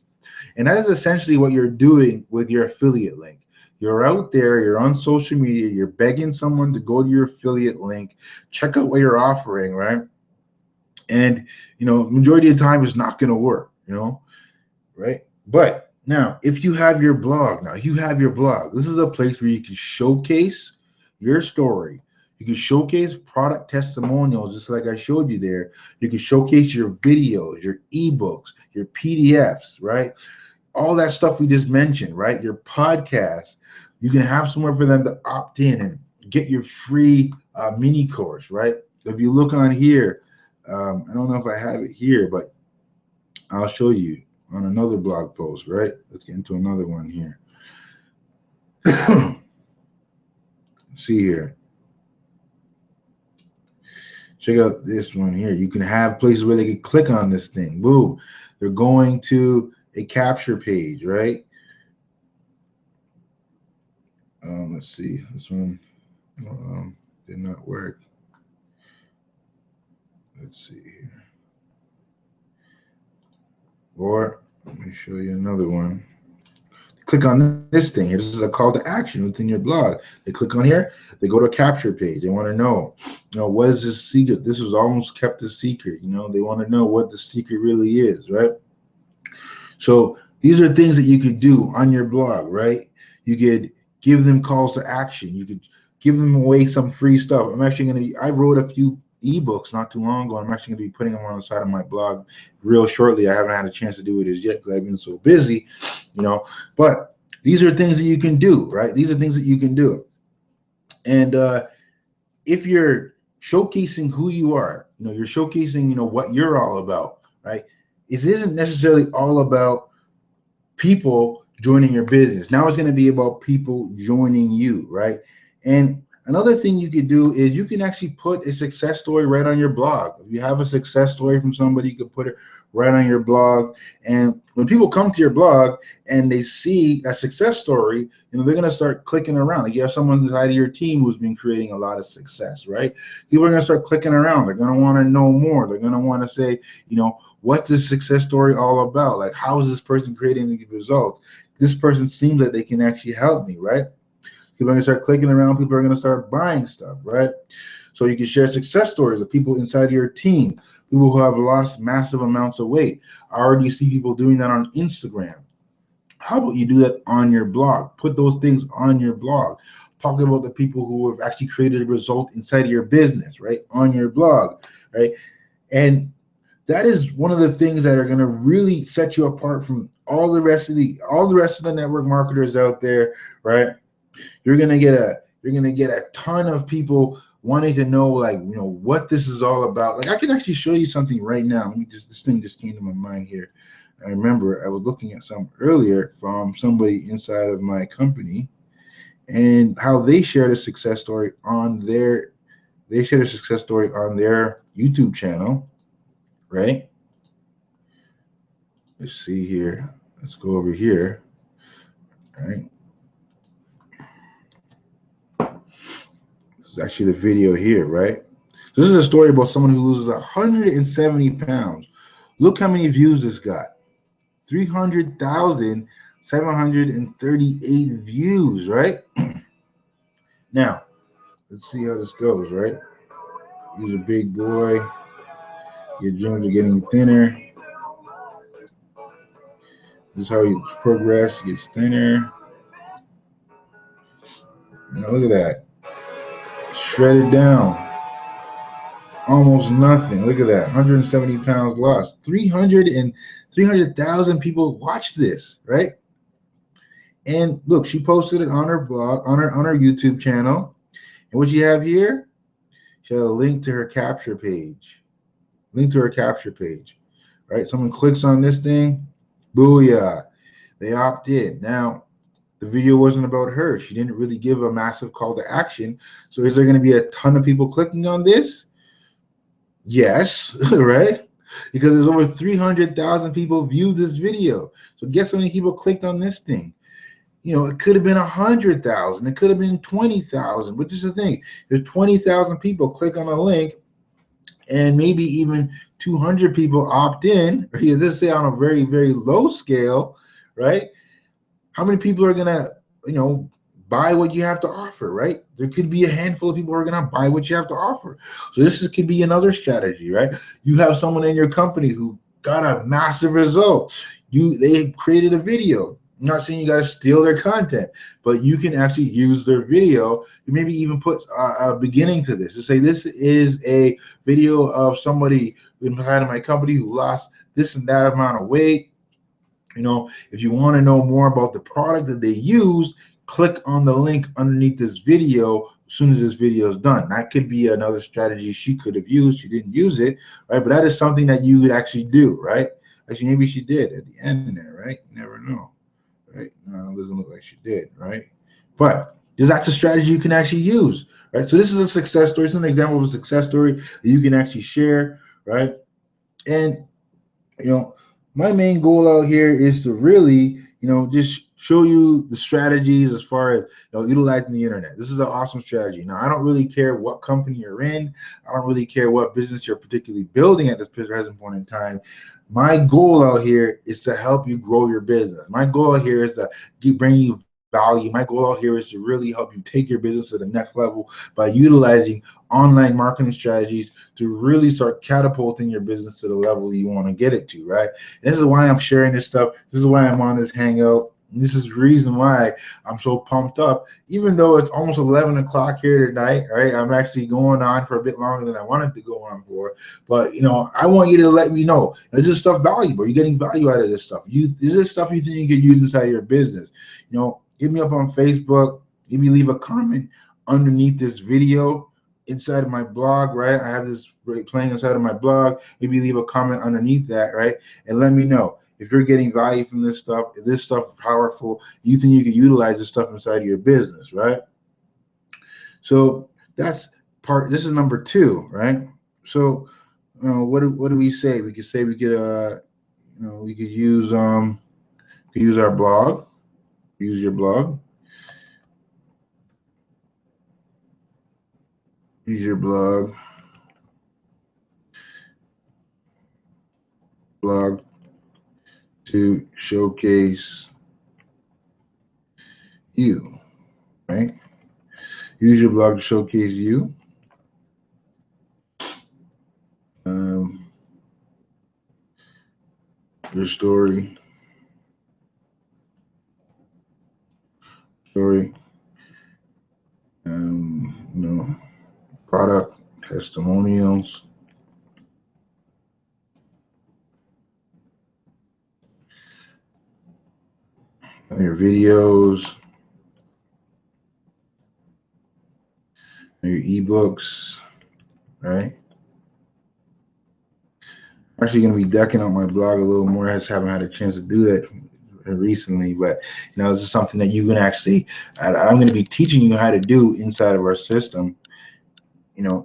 And that is essentially what you're doing with your affiliate link. You're out there, you're on social media, you're begging someone to go to your affiliate link, check out what you're offering, right? And, majority of the time it's not going to work, right? But now, if you have your blog, this is a place where you can showcase your story. You can showcase product testimonials, just like I showed you there. You can showcase your videos, your ebooks, your PDFs, right? All that stuff we just mentioned, right? Your podcast. You can have somewhere for them to opt in and get your free mini course, right? If you look on here, I don't know if I have it here, but I'll show you on another blog post, right? Let's get into another one here. See here. Check out this one here. You can have places where they can click on this thing. Boom. They're going to a capture page, right? Let's see. This one did not work. Let's see here. Or let me show you another one. click on this thing. This is a call to action within your blog. They click on here, they go to a capture page. They want to know, what is this secret? This was almost kept a secret. They want to know what the secret really is, right? So these are things that you could do on your blog, right? You could give them calls to action. You could give them away some free stuff. I wrote a few ebooks not too long ago. I'm actually going to be putting them on the side of my blog real shortly. I haven't had a chance to do it as yet because I've been so busy, but these are things that you can do, right? These are things that you can do. And if you're showcasing who you are, you're showcasing, what you're all about, right? It isn't necessarily all about people joining your business. Now it's going to be about people joining you, right? And another thing you could do is you can actually put a success story right on your blog. If you have a success story from somebody, you could put it right on your blog. And when people come to your blog and they see that success story, they're going to start clicking around. Like you have someone inside of your team who's been creating a lot of success, right? People are going to start clicking around. They're going to want to know more. They're going to want to say, what's this success story all about? Like, how is this person creating these results? This person seems like they can actually help me, right? People are going to start clicking around. People are going to start buying stuff, right? So you can share success stories of people inside of your team, people who have lost massive amounts of weight. I already see people doing that on Instagram. How about you do that on your blog? Put those things on your blog. Talk about the people who have actually created a result inside of your business, right? On your blog, right? And that is one of the things that are going to really set you apart from all the rest of the network marketers out there, right? You're going to get a ton of people wanting to know, like, what this is all about. Like, I can actually show you something right now. This thing just came to my mind here. I remember I was looking at some earlier from somebody inside of my company and how they shared a success story on their YouTube channel, right? Let's see here. Let's go over here. All right. This is actually the video here, right? This is a story about someone who loses 170 pounds. Look how many views this got. 300,738 views, right? Now, let's see how this goes, right? He's a big boy. Your dreams are getting thinner. This is how you progress. He gets thinner. Now look at that. Shredded down. Almost nothing. Look at that. 170 pounds lost. 300,000 people watched this, right? And look, she posted it on her blog, on her YouTube channel. And what you have here, she had a link to her capture page. Right? Someone clicks on this thing, booyah. They opt in. Now, the video wasn't about her. She didn't really give a massive call to action. So is there going to be a ton of people clicking on this? Yes, right? Because there's over 300,000 people viewed this video. So guess how many people clicked on this thing? It could have been 100,000. It could have been 20,000. But this is the thing. If 20,000 people click on a link and maybe even 200 people opt in, let's say on a very, very low scale, right? How many people are going to, buy what you have to offer, right? There could be a handful of people who are going to buy what you have to offer. So could be another strategy, right? You have someone in your company who got a massive result. They created a video. I'm not saying you got to steal their content, but you can actually use their video. You maybe even put a beginning to this to say, this is a video of somebody inside of my company who lost this and that amount of weight. If you want to know more about the product that they use, click on the link underneath this video as soon as this video is done. That could be another strategy she could have used. She didn't use it, right? But that is something that you could actually do, right? Actually, maybe she did at the end there, right? You never know, right? No, it doesn't look like she did, right? But that's a strategy you can actually use, right? So this is a success story. It's an example of a success story that you can actually share, right? And, my main goal out here is to really, just show you the strategies as far as utilizing the internet. This is an awesome strategy. Now, I don't really care what company you're in. I don't really care what business you're particularly building at this present point in time. My goal out here is to help you grow your business. My goal out here is to bring you value. My goal out here is to really help you take your business to the next level by utilizing online marketing strategies to really start catapulting your business to the level you want to get it to, right? And this is why I'm sharing this stuff. This is why I'm on this hangout. And this is the reason why I'm so pumped up, even though it's almost 11 o'clock here tonight, right? I'm actually going on for a bit longer than I wanted to go on for. But, I want you to let me know, is this stuff valuable? You're getting value out of this stuff. Is this stuff you think you could use inside of your business? Hit me up on Facebook. Maybe leave a comment underneath this video inside of my blog, right? I have this playing inside of my blog. Maybe leave a comment underneath that, right? And let me know if you're getting value from this stuff. If this stuff is powerful, you think you can utilize this stuff inside of your business, right? So that's this is number 2, right? So what do we say? We could say we could we could use our blog. Use your blog. Use your blog to showcase you, right? Use your blog to showcase you. Your story, product testimonials, your videos, your ebooks, right? I'm actually going to be decking out my blog a little more. I just haven't had a chance to do that recently, but this is something that you can actually, I'm going to be teaching you how to do inside of our system.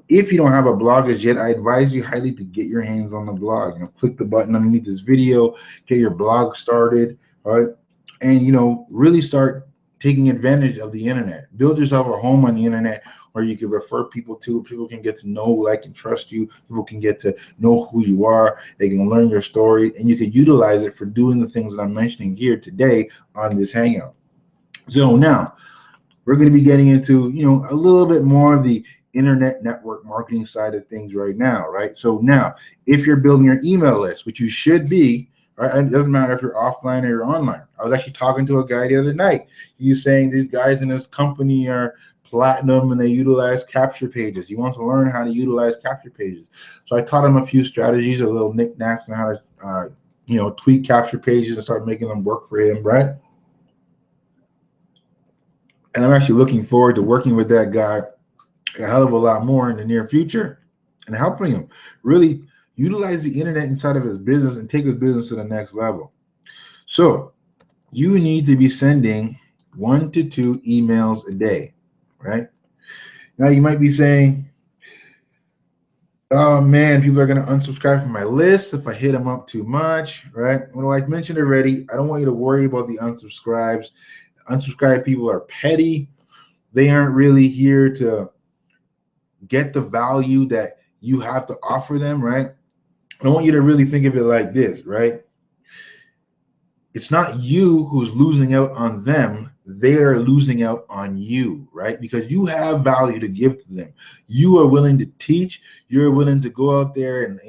If you don't have a blog as yet, I advise you highly to get your hands on the blog. Click the button underneath this video, get your blog started, all right? And really start taking advantage of the internet. Build yourself a home on the internet where you can refer people to. People can get to know, like, and trust you. People can get to know who you are. They can learn your story, and you can utilize it for doing the things that I'm mentioning here today on this hangout. So now we're going to be getting into a little bit more of the internet network marketing side of things right now, right? So now, if you're building your email list, which you should be, right? It doesn't matter if you're offline or you're online. I was actually talking to a guy the other night. He was saying these guys in his company are platinum and they utilize capture pages. He wants to learn how to utilize capture pages. So I taught him a few strategies, a little knickknacks on how to tweak capture pages and start making them work for him, right? And I'm actually looking forward to working with that guy a hell of a lot more in the near future and helping him really utilize the internet inside of his business and take his business to the next level. So you need to be sending 1 to 2 emails a day, right? Now you might be saying, oh man, people are going to unsubscribe from my list if I hit them up too much, right? Well, like I mentioned already, I don't want you to worry about the unsubscribes. Unsubscribed people are petty. They aren't really here to get the value that you have to offer them, right? I want you to really think of it like this, right? It's not you who's losing out on them. They're losing out on you, right? Because you have value to give to them. You are willing to teach. You're willing to go out there and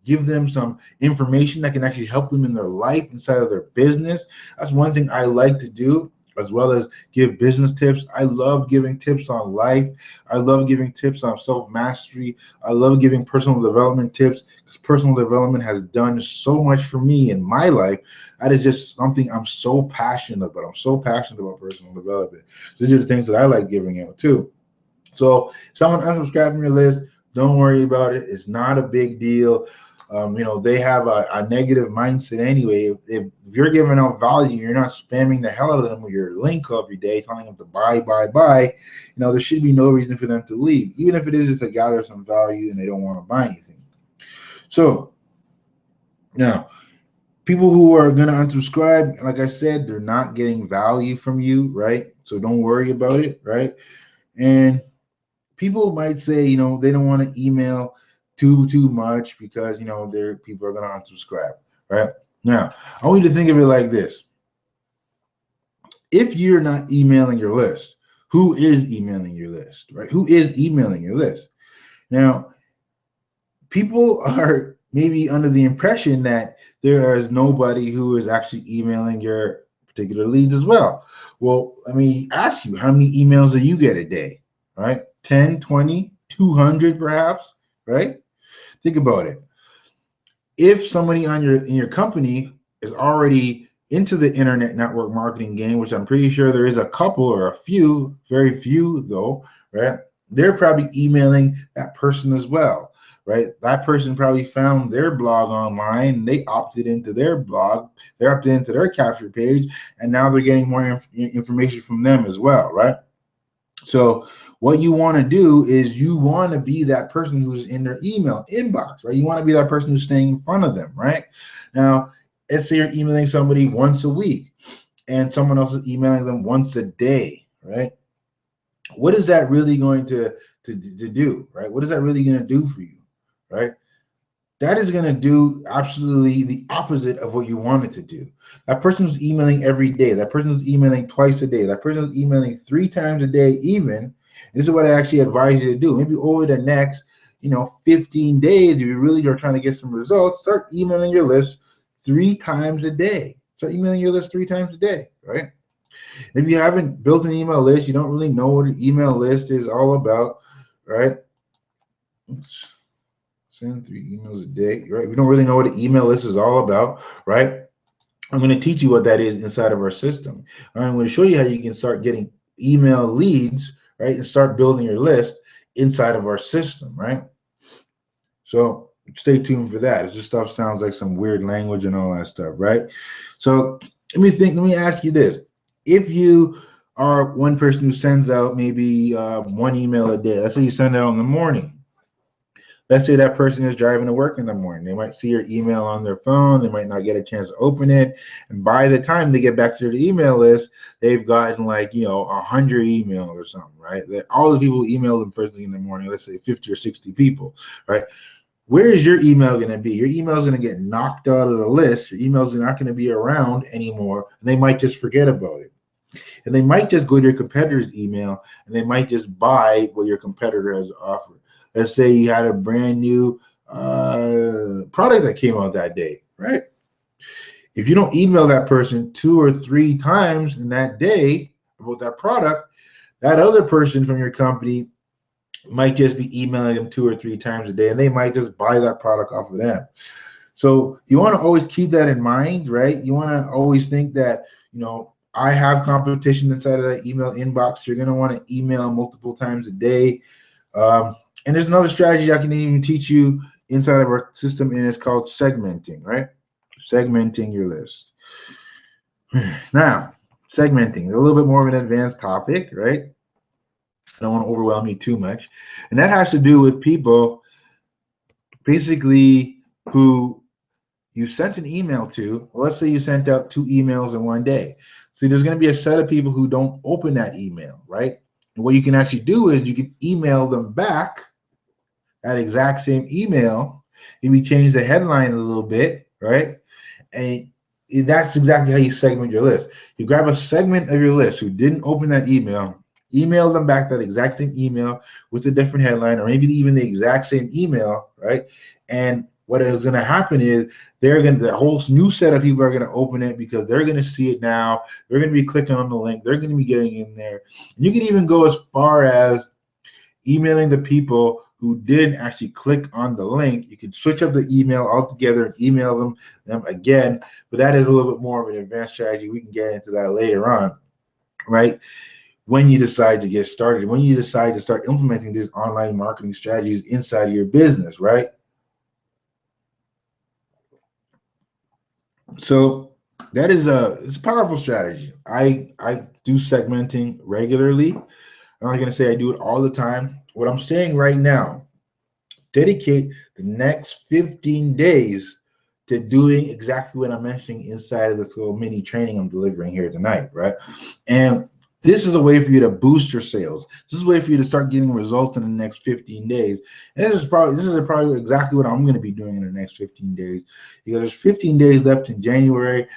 give them some information that can actually help them in their life, inside of their business. That's one thing I like to do, as well as give business tips. I love giving tips on life. I love giving tips on self-mastery. I love giving personal development tips because personal development has done so much for me in my life. That is just something I'm so passionate about. I'm so passionate about personal development. These are the things that I like giving out too. So someone unsubscribed from your list, don't worry about it. It's not a big deal. They have a negative mindset anyway. If you're giving out value, you're not spamming the hell out of them with your link every day, telling them to buy. There should be no reason for them to leave, even if it is to gather some value and they don't want to buy anything. So now, People who are going to unsubscribe, like I said, they're not getting value from you, right? So don't worry about it, right? And people might say, they don't want to email too much because their people are going to unsubscribe, right? Now, I want you to think of it like this. If you're not emailing your list, who is emailing your list, right? Who is emailing your list? Now, people are maybe under the impression that there is nobody who is actually emailing your particular leads as well. Well, let me ask you, how many emails do you get a day, right? 10, 20, 200 perhaps, right? Think about it. If somebody in your company is already into the internet network marketing game, which I'm pretty sure there is a couple or a few, very few though, right? They're probably emailing that person as well, right? That person probably found their blog online, they opted into their blog, they're opted into their capture page, and now they're getting more information from them as well, right? So what you want to do is you want to be that person who's in their email inbox, right? You want to be that person who's staying in front of them, right? Now, let's say you're emailing somebody once a week and someone else is emailing them once a day, right? What is that really going to do, right? What is that really going to do for you, right? That is going to do absolutely the opposite of what you want it to do. That person who's emailing every day, that person who's emailing twice a day, that person who's emailing 3 times a day even, this is what I actually advise you to do. Maybe over the next, 15 days, if you really are trying to get some results, start emailing your list 3 times a day. Start emailing your list 3 times a day, right? If you haven't built an email list, you don't really know what an email list is all about, right? Send 3 emails a day, right? We don't really know what an email list is all about, right? I'm going to teach you what that is inside of our system. I'm going to show you how you can start getting email leads, right? And start building your list inside of our system, right? So stay tuned for that. This stuff sounds like some weird language and all that stuff, right? So let me ask you this. If you are one person who sends out maybe 1 email a day, let's say you send it out in the morning. Let's say that person is driving to work in the morning. They might see your email on their phone. They might not get a chance to open it. And by the time they get back to their email list, they've gotten 100 emails or something, right? That all the people email them first thing in the morning, let's say 50 or 60 people, right? Where is your email going to be? Your email is going to get knocked out of the list. Your email is not going to be around anymore. And they might just forget about it. And they might just go to your competitor's email and they might just buy what your competitor has offered. Let's say you had a brand new product that came out that day, right? If you don't email that person 2 or 3 times in that day about that product, that other person from your company might just be emailing them 2 or 3 times a day, and they might just buy that product off of them. So you want to always keep that in mind, right? You want to always think that, I have competition inside of that email inbox. You're going to want to email multiple times a day. And there's another strategy I can even teach you inside of our system, and it's called segmenting, right? Segmenting your list. Now, segmenting, a little bit more of an advanced topic, right? I don't want to overwhelm you too much. And that has to do with people basically who you sent an email to. Let's say you sent out 2 emails in one day. So there's going to be a set of people who don't open that email, right? And what you can actually do is you can email them back that exact same email. Maybe change the headline a little bit, right? And that's exactly how you segment your list. You grab a segment of your list who didn't open that email them back that exact same email with a different headline, or maybe even the exact same email, right? And what is going to happen is the whole new set of people are going to open it because they're going to see it now. They're going to be clicking on the link. They're going to be getting in there. And you can even go as far as emailing the people who didn't actually click on the link. You can switch up the email altogether and email them again, but that is a little bit more of an advanced strategy. We can get into that later on, right? When you decide to get started, when you decide to start implementing these online marketing strategies inside of your business, right? So that is it's a powerful strategy. I do segmenting regularly. I'm not going to say I do it all the time. What I'm saying right now, dedicate the next 15 days to doing exactly what I'm mentioning inside of this little mini training I'm delivering here tonight, right? And this is a way for you to boost your sales. This is a way for you to start getting results in the next 15 days. And this is probably exactly what I'm going to be doing in the next 15 days, because there's 15 days left in January.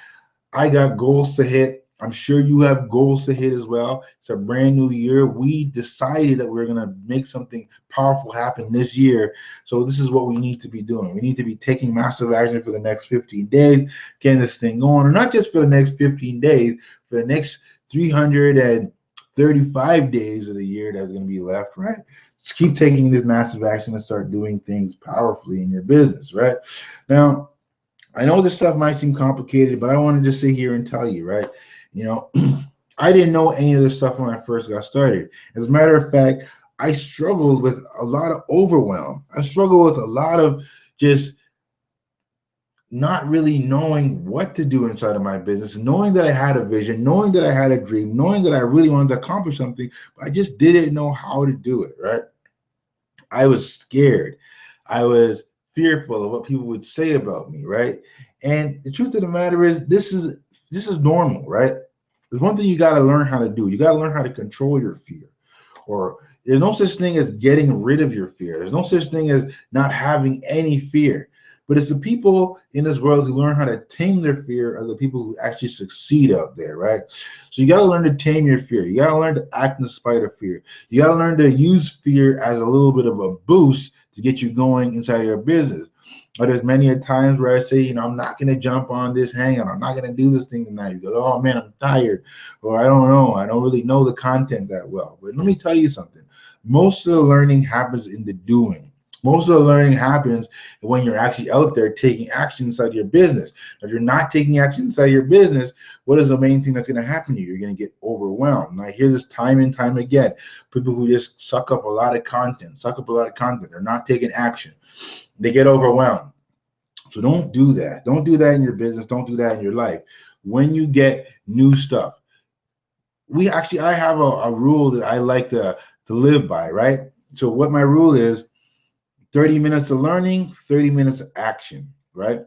I got goals to hit. I'm sure you have goals to hit as well. It's a brand new year. We decided that we're going to make something powerful happen this year. So this is what we need to be doing. We need to be taking massive action for the next 15 days, getting this thing going, and not just for the next 15 days, for the next 335 days of the year that's going to be left, right? Just keep taking this massive action and start doing things powerfully in your business, right? Now, I know this stuff might seem complicated, but I want to just sit here and tell you, right? You know, I didn't know any of this stuff when I first got started. As a matter of fact, I struggled with a lot of overwhelm. I struggled with a lot of just not really knowing what to do inside of my business, knowing that I had a vision, knowing that I had a dream, knowing that I really wanted to accomplish something, but I just didn't know how to do it, right? I was scared. I was fearful of what people would say about me, right? And the truth of the matter is, this is normal, right? There's one thing you got to learn how to do. You got to learn how to control your fear. Or there's no such thing as getting rid of your fear. There's no such thing as not having any fear. But it's the people in this world who learn how to tame their fear are the people who actually succeed out there, right? So you got to learn to tame your fear. You got to learn to act in spite of fear. You got to learn to use fear as a little bit of a boost to get you going inside your business. But there's many a times where I say, you know, I'm not going to jump on this hangout. I'm not going to do this thing tonight. You go, oh man, I'm tired. Or I don't know. I don't really know the content that well. But let me tell you something. Most of the learning happens in the doing. Most of the learning happens when you're actually out there taking action inside your business. If you're not taking action inside your business, what is the main thing that's going to happen to you? You're going to get overwhelmed. And I hear this time and time again. People who just suck up a lot of content. They're not taking action. They get overwhelmed. So don't do that. Don't do that in your business. Don't do that in your life. When you get new stuff, I have a rule that I like to live by, right? So what my rule is, 30 minutes of learning, 30 minutes of action, right?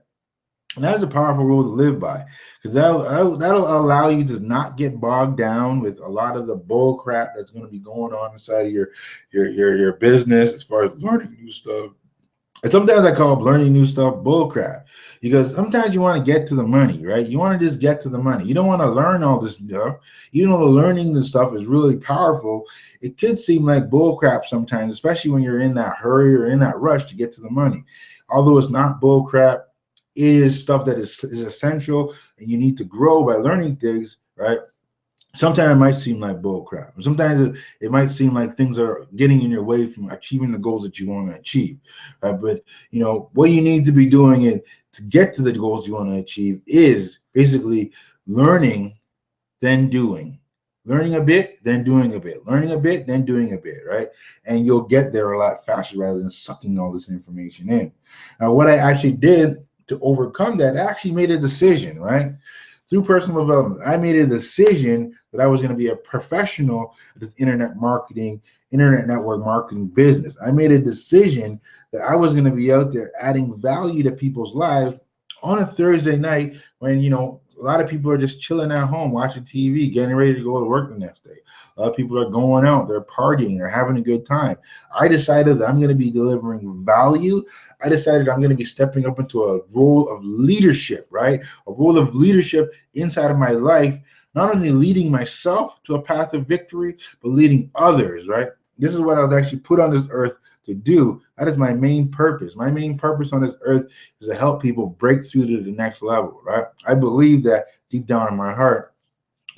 And that is a powerful rule to live by, because that'll allow you to not get bogged down with a lot of the bull crap that's going to be going on inside of your business as far as learning new stuff. And sometimes I call learning new stuff bullcrap, because sometimes you want to get to the money, right? You want to just get to the money. You don't want to learn all this stuff. Even though the learning this stuff is really powerful, it could seem like bullcrap sometimes, especially when you're in that hurry or in that rush to get to the money. Although it's not bullcrap, it is stuff that is essential, and you need to grow by learning things, right? Sometimes it might seem like bull crap. Sometimes it might seem like things are getting in your way from achieving the goals that you want to achieve. But you know what you need to be doing to get to the goals you want to achieve is basically learning, then doing. Learning a bit, then doing a bit. Learning a bit, then doing a bit, right? And you'll get there a lot faster rather than sucking all this information in. Now, what I actually did to overcome that, I actually made a decision, right? Through personal development, I made a decision that I was going to be a professional at this internet network marketing business. I made a decision that I was going to be out there adding value to people's lives on a Thursday night when, you know, a lot of people are just chilling at home, watching TV, getting ready to go to work the next day. A lot of people are going out, they're partying, they're having a good time. I decided that I'm going to be delivering value. I decided I'm going to be stepping up into a role of leadership, right? A role of leadership inside of my life, not only leading myself to a path of victory, but leading others, right? This is what I was actually put on this earth to do. That is my main purpose. My main purpose on this earth is to help people break through to the next level, right? I believe that deep down in my heart.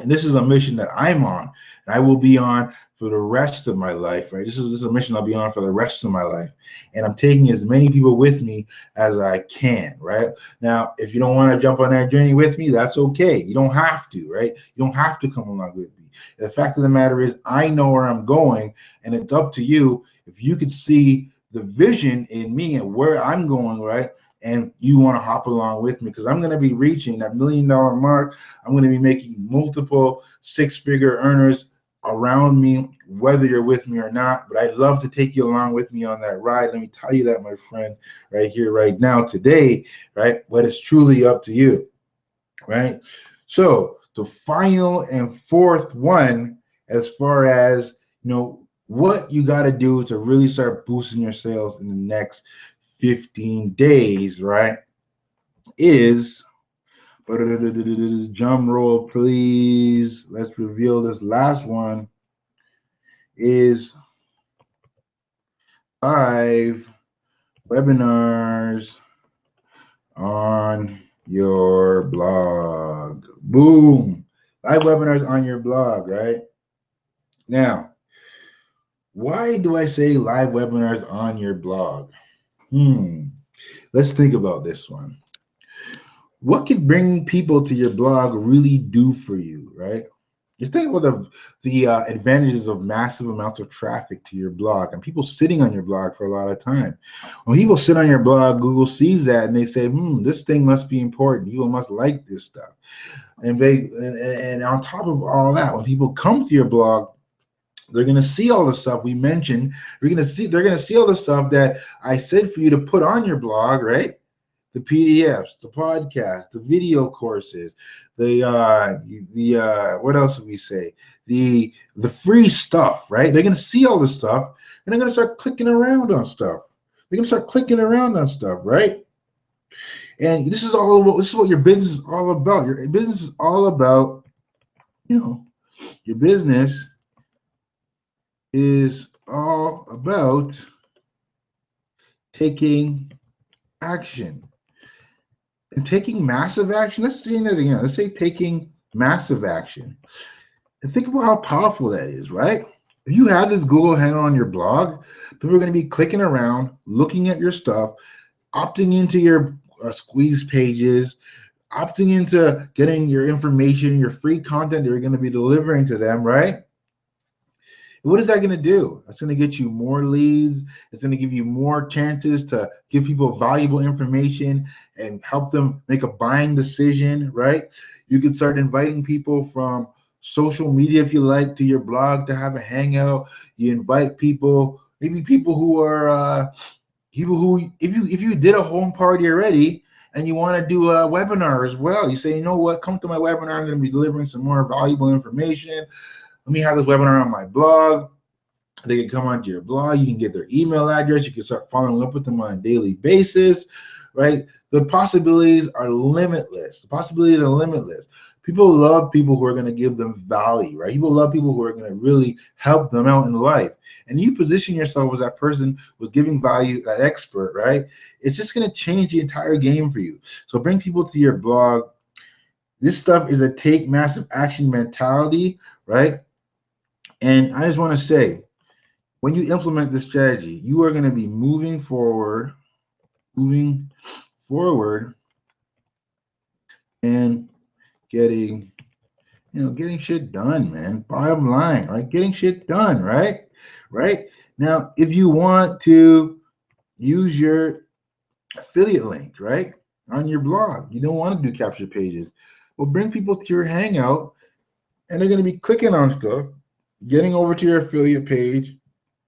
And this is a mission that I'm on, and I will be on for the rest of my life, right? This is a mission I'll be on for the rest of my life. And I'm taking as many people with me as I can, right? Now, if you don't want to jump on that journey with me, that's okay. You don't have to, right? You don't have to come along with me. The fact of the matter is, I know where I'm going, and it's up to you. If you could see the vision in me and where I'm going, right? And you want to hop along with me, because I'm going to be reaching that $1 million mark. I'm going to be making multiple six-figure earners around me whether you're with me or not, but I'd love to take you along with me on that ride. Let me tell you that, my friend, right here, right now, today, right? But it's truly up to you, right? So the final and fourth one, as far as what you got to do to really start boosting your sales in the next 15 days, right? Is drum roll, please. Let's reveal this last one. Is live webinars on your blog. Boom. Live webinars on your blog, right? Now, why do I say live webinars on your blog? Let's think about this one. What could bring people to your blog really do for you, right? Just think about the advantages of massive amounts of traffic to your blog and people sitting on your blog for a lot of time. When people sit on your blog, Google sees that and they say, this thing must be important. People must like this stuff. And on top of all that, when people come to your blog, they're gonna see all the stuff we mentioned. They're gonna see all the stuff that I said for you to put on your blog, right? The PDFs, the podcast, the video courses, the what else did we say? The free stuff, right? They're gonna see all this stuff and they're gonna start clicking around on stuff. They're gonna start clicking around on stuff, right? And this is what your business is all about. Your business is all about, your business is all about taking action. And taking massive action, let's say that again. Let's say taking massive action. And think about how powerful that is, right? If you have this Google Hangout on your blog, people are going to be clicking around, looking at your stuff, opting into your squeeze pages, opting into getting your information, your free content that you're going to be delivering to them, right? What is that going to do? That's going to get you more leads. It's going to give you more chances to give people valuable information and help them make a buying decision, right? You can start inviting people from social media, if you like, to your blog to have a hangout. You invite people, maybe people who are if you did a home party already and you want to do a webinar as well, you say, you know what, come to my webinar. I'm going to be delivering some more valuable information. Let me have this webinar on my blog. They can come onto your blog. You can get their email address. You can start following up with them on a daily basis, right? The possibilities are limitless. People love people who are going to give them value, right? People love people who are going to really help them out in life. And you position yourself as that person who's giving value, that expert, right? It's just going to change the entire game for you. So bring people to your blog. This stuff is a take massive action mentality, right? And I just want to say, when you implement this strategy, you are going to be moving forward and getting shit done, man. Bottom line, right? Getting shit done, right? Right? Now, if you want to use your affiliate link, right, on your blog, you don't want to do capture pages. Well, bring people to your hangout and they're going to be clicking on stuff, getting over to your affiliate page,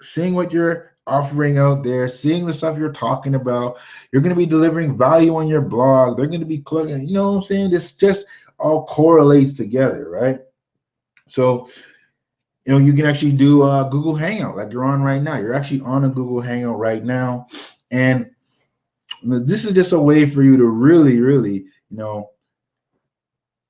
seeing what you're offering out there, seeing the stuff you're talking about. You're going to be delivering value on your blog. They're going to be clicking, you know what I'm saying? This just all correlates together, right? So, you can actually do a Google Hangout like you're on right now. You're actually on a Google Hangout right now. And this is just a way for you to really, really,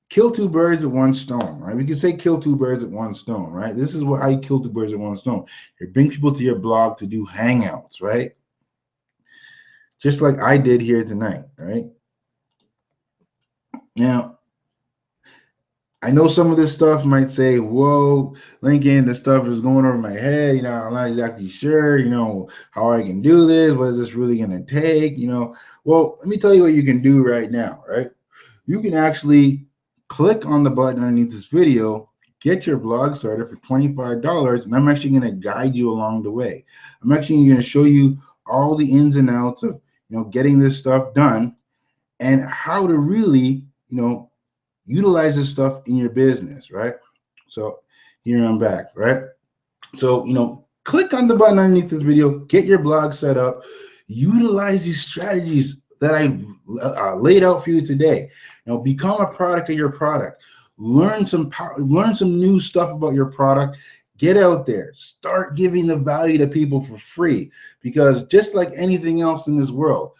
kill two birds with one stone, right? We can say kill two birds with one stone, right? This is how you kill two birds with one stone. You bring people to your blog to do hangouts, right? Just like I did here tonight, right? Now, I know some of this stuff might say, whoa, Lincoln, this stuff is going over my head. I'm not exactly sure, how I can do this. What is this really going to take? Well, let me tell you what you can do right now, right? You can actually click on the button underneath this video, get your blog started for $25, and I'm actually going to guide you along the way. I'm actually going to show you all the ins and outs of, getting this stuff done and how to really, utilize this stuff in your business, right? So here I'm back, right? So, click on the button underneath this video, get your blog set up, utilize these strategies that I laid out for you today. Become a product of your product. Learn some new stuff about your product. Get out there. Start giving the value to people for free, because just like anything else in this world,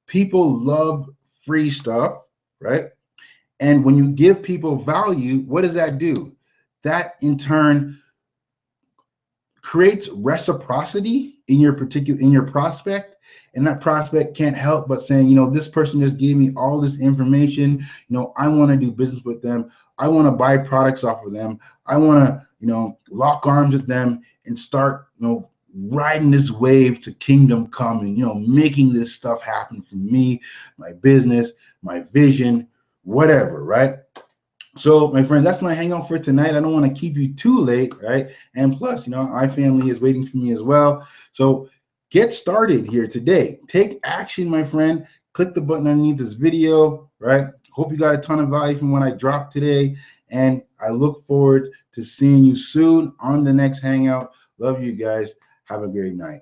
people love free stuff, right? And when you give people value, what does that do? That in turn creates reciprocity in your prospect, and that prospect can't help but saying, this person just gave me all this information, I want to do business with them, I want to buy products off of them, I want to lock arms with them and start riding this wave to kingdom come, and making this stuff happen for me, my business, my vision, whatever, right? So, my friend, that's my hangout for tonight. I don't want to keep you too late, right? And plus, my family is waiting for me as well. So, get started here today. Take action, my friend. Click the button underneath this video, right? Hope you got a ton of value from what I dropped today. And I look forward to seeing you soon on the next hangout. Love you guys. Have a great night.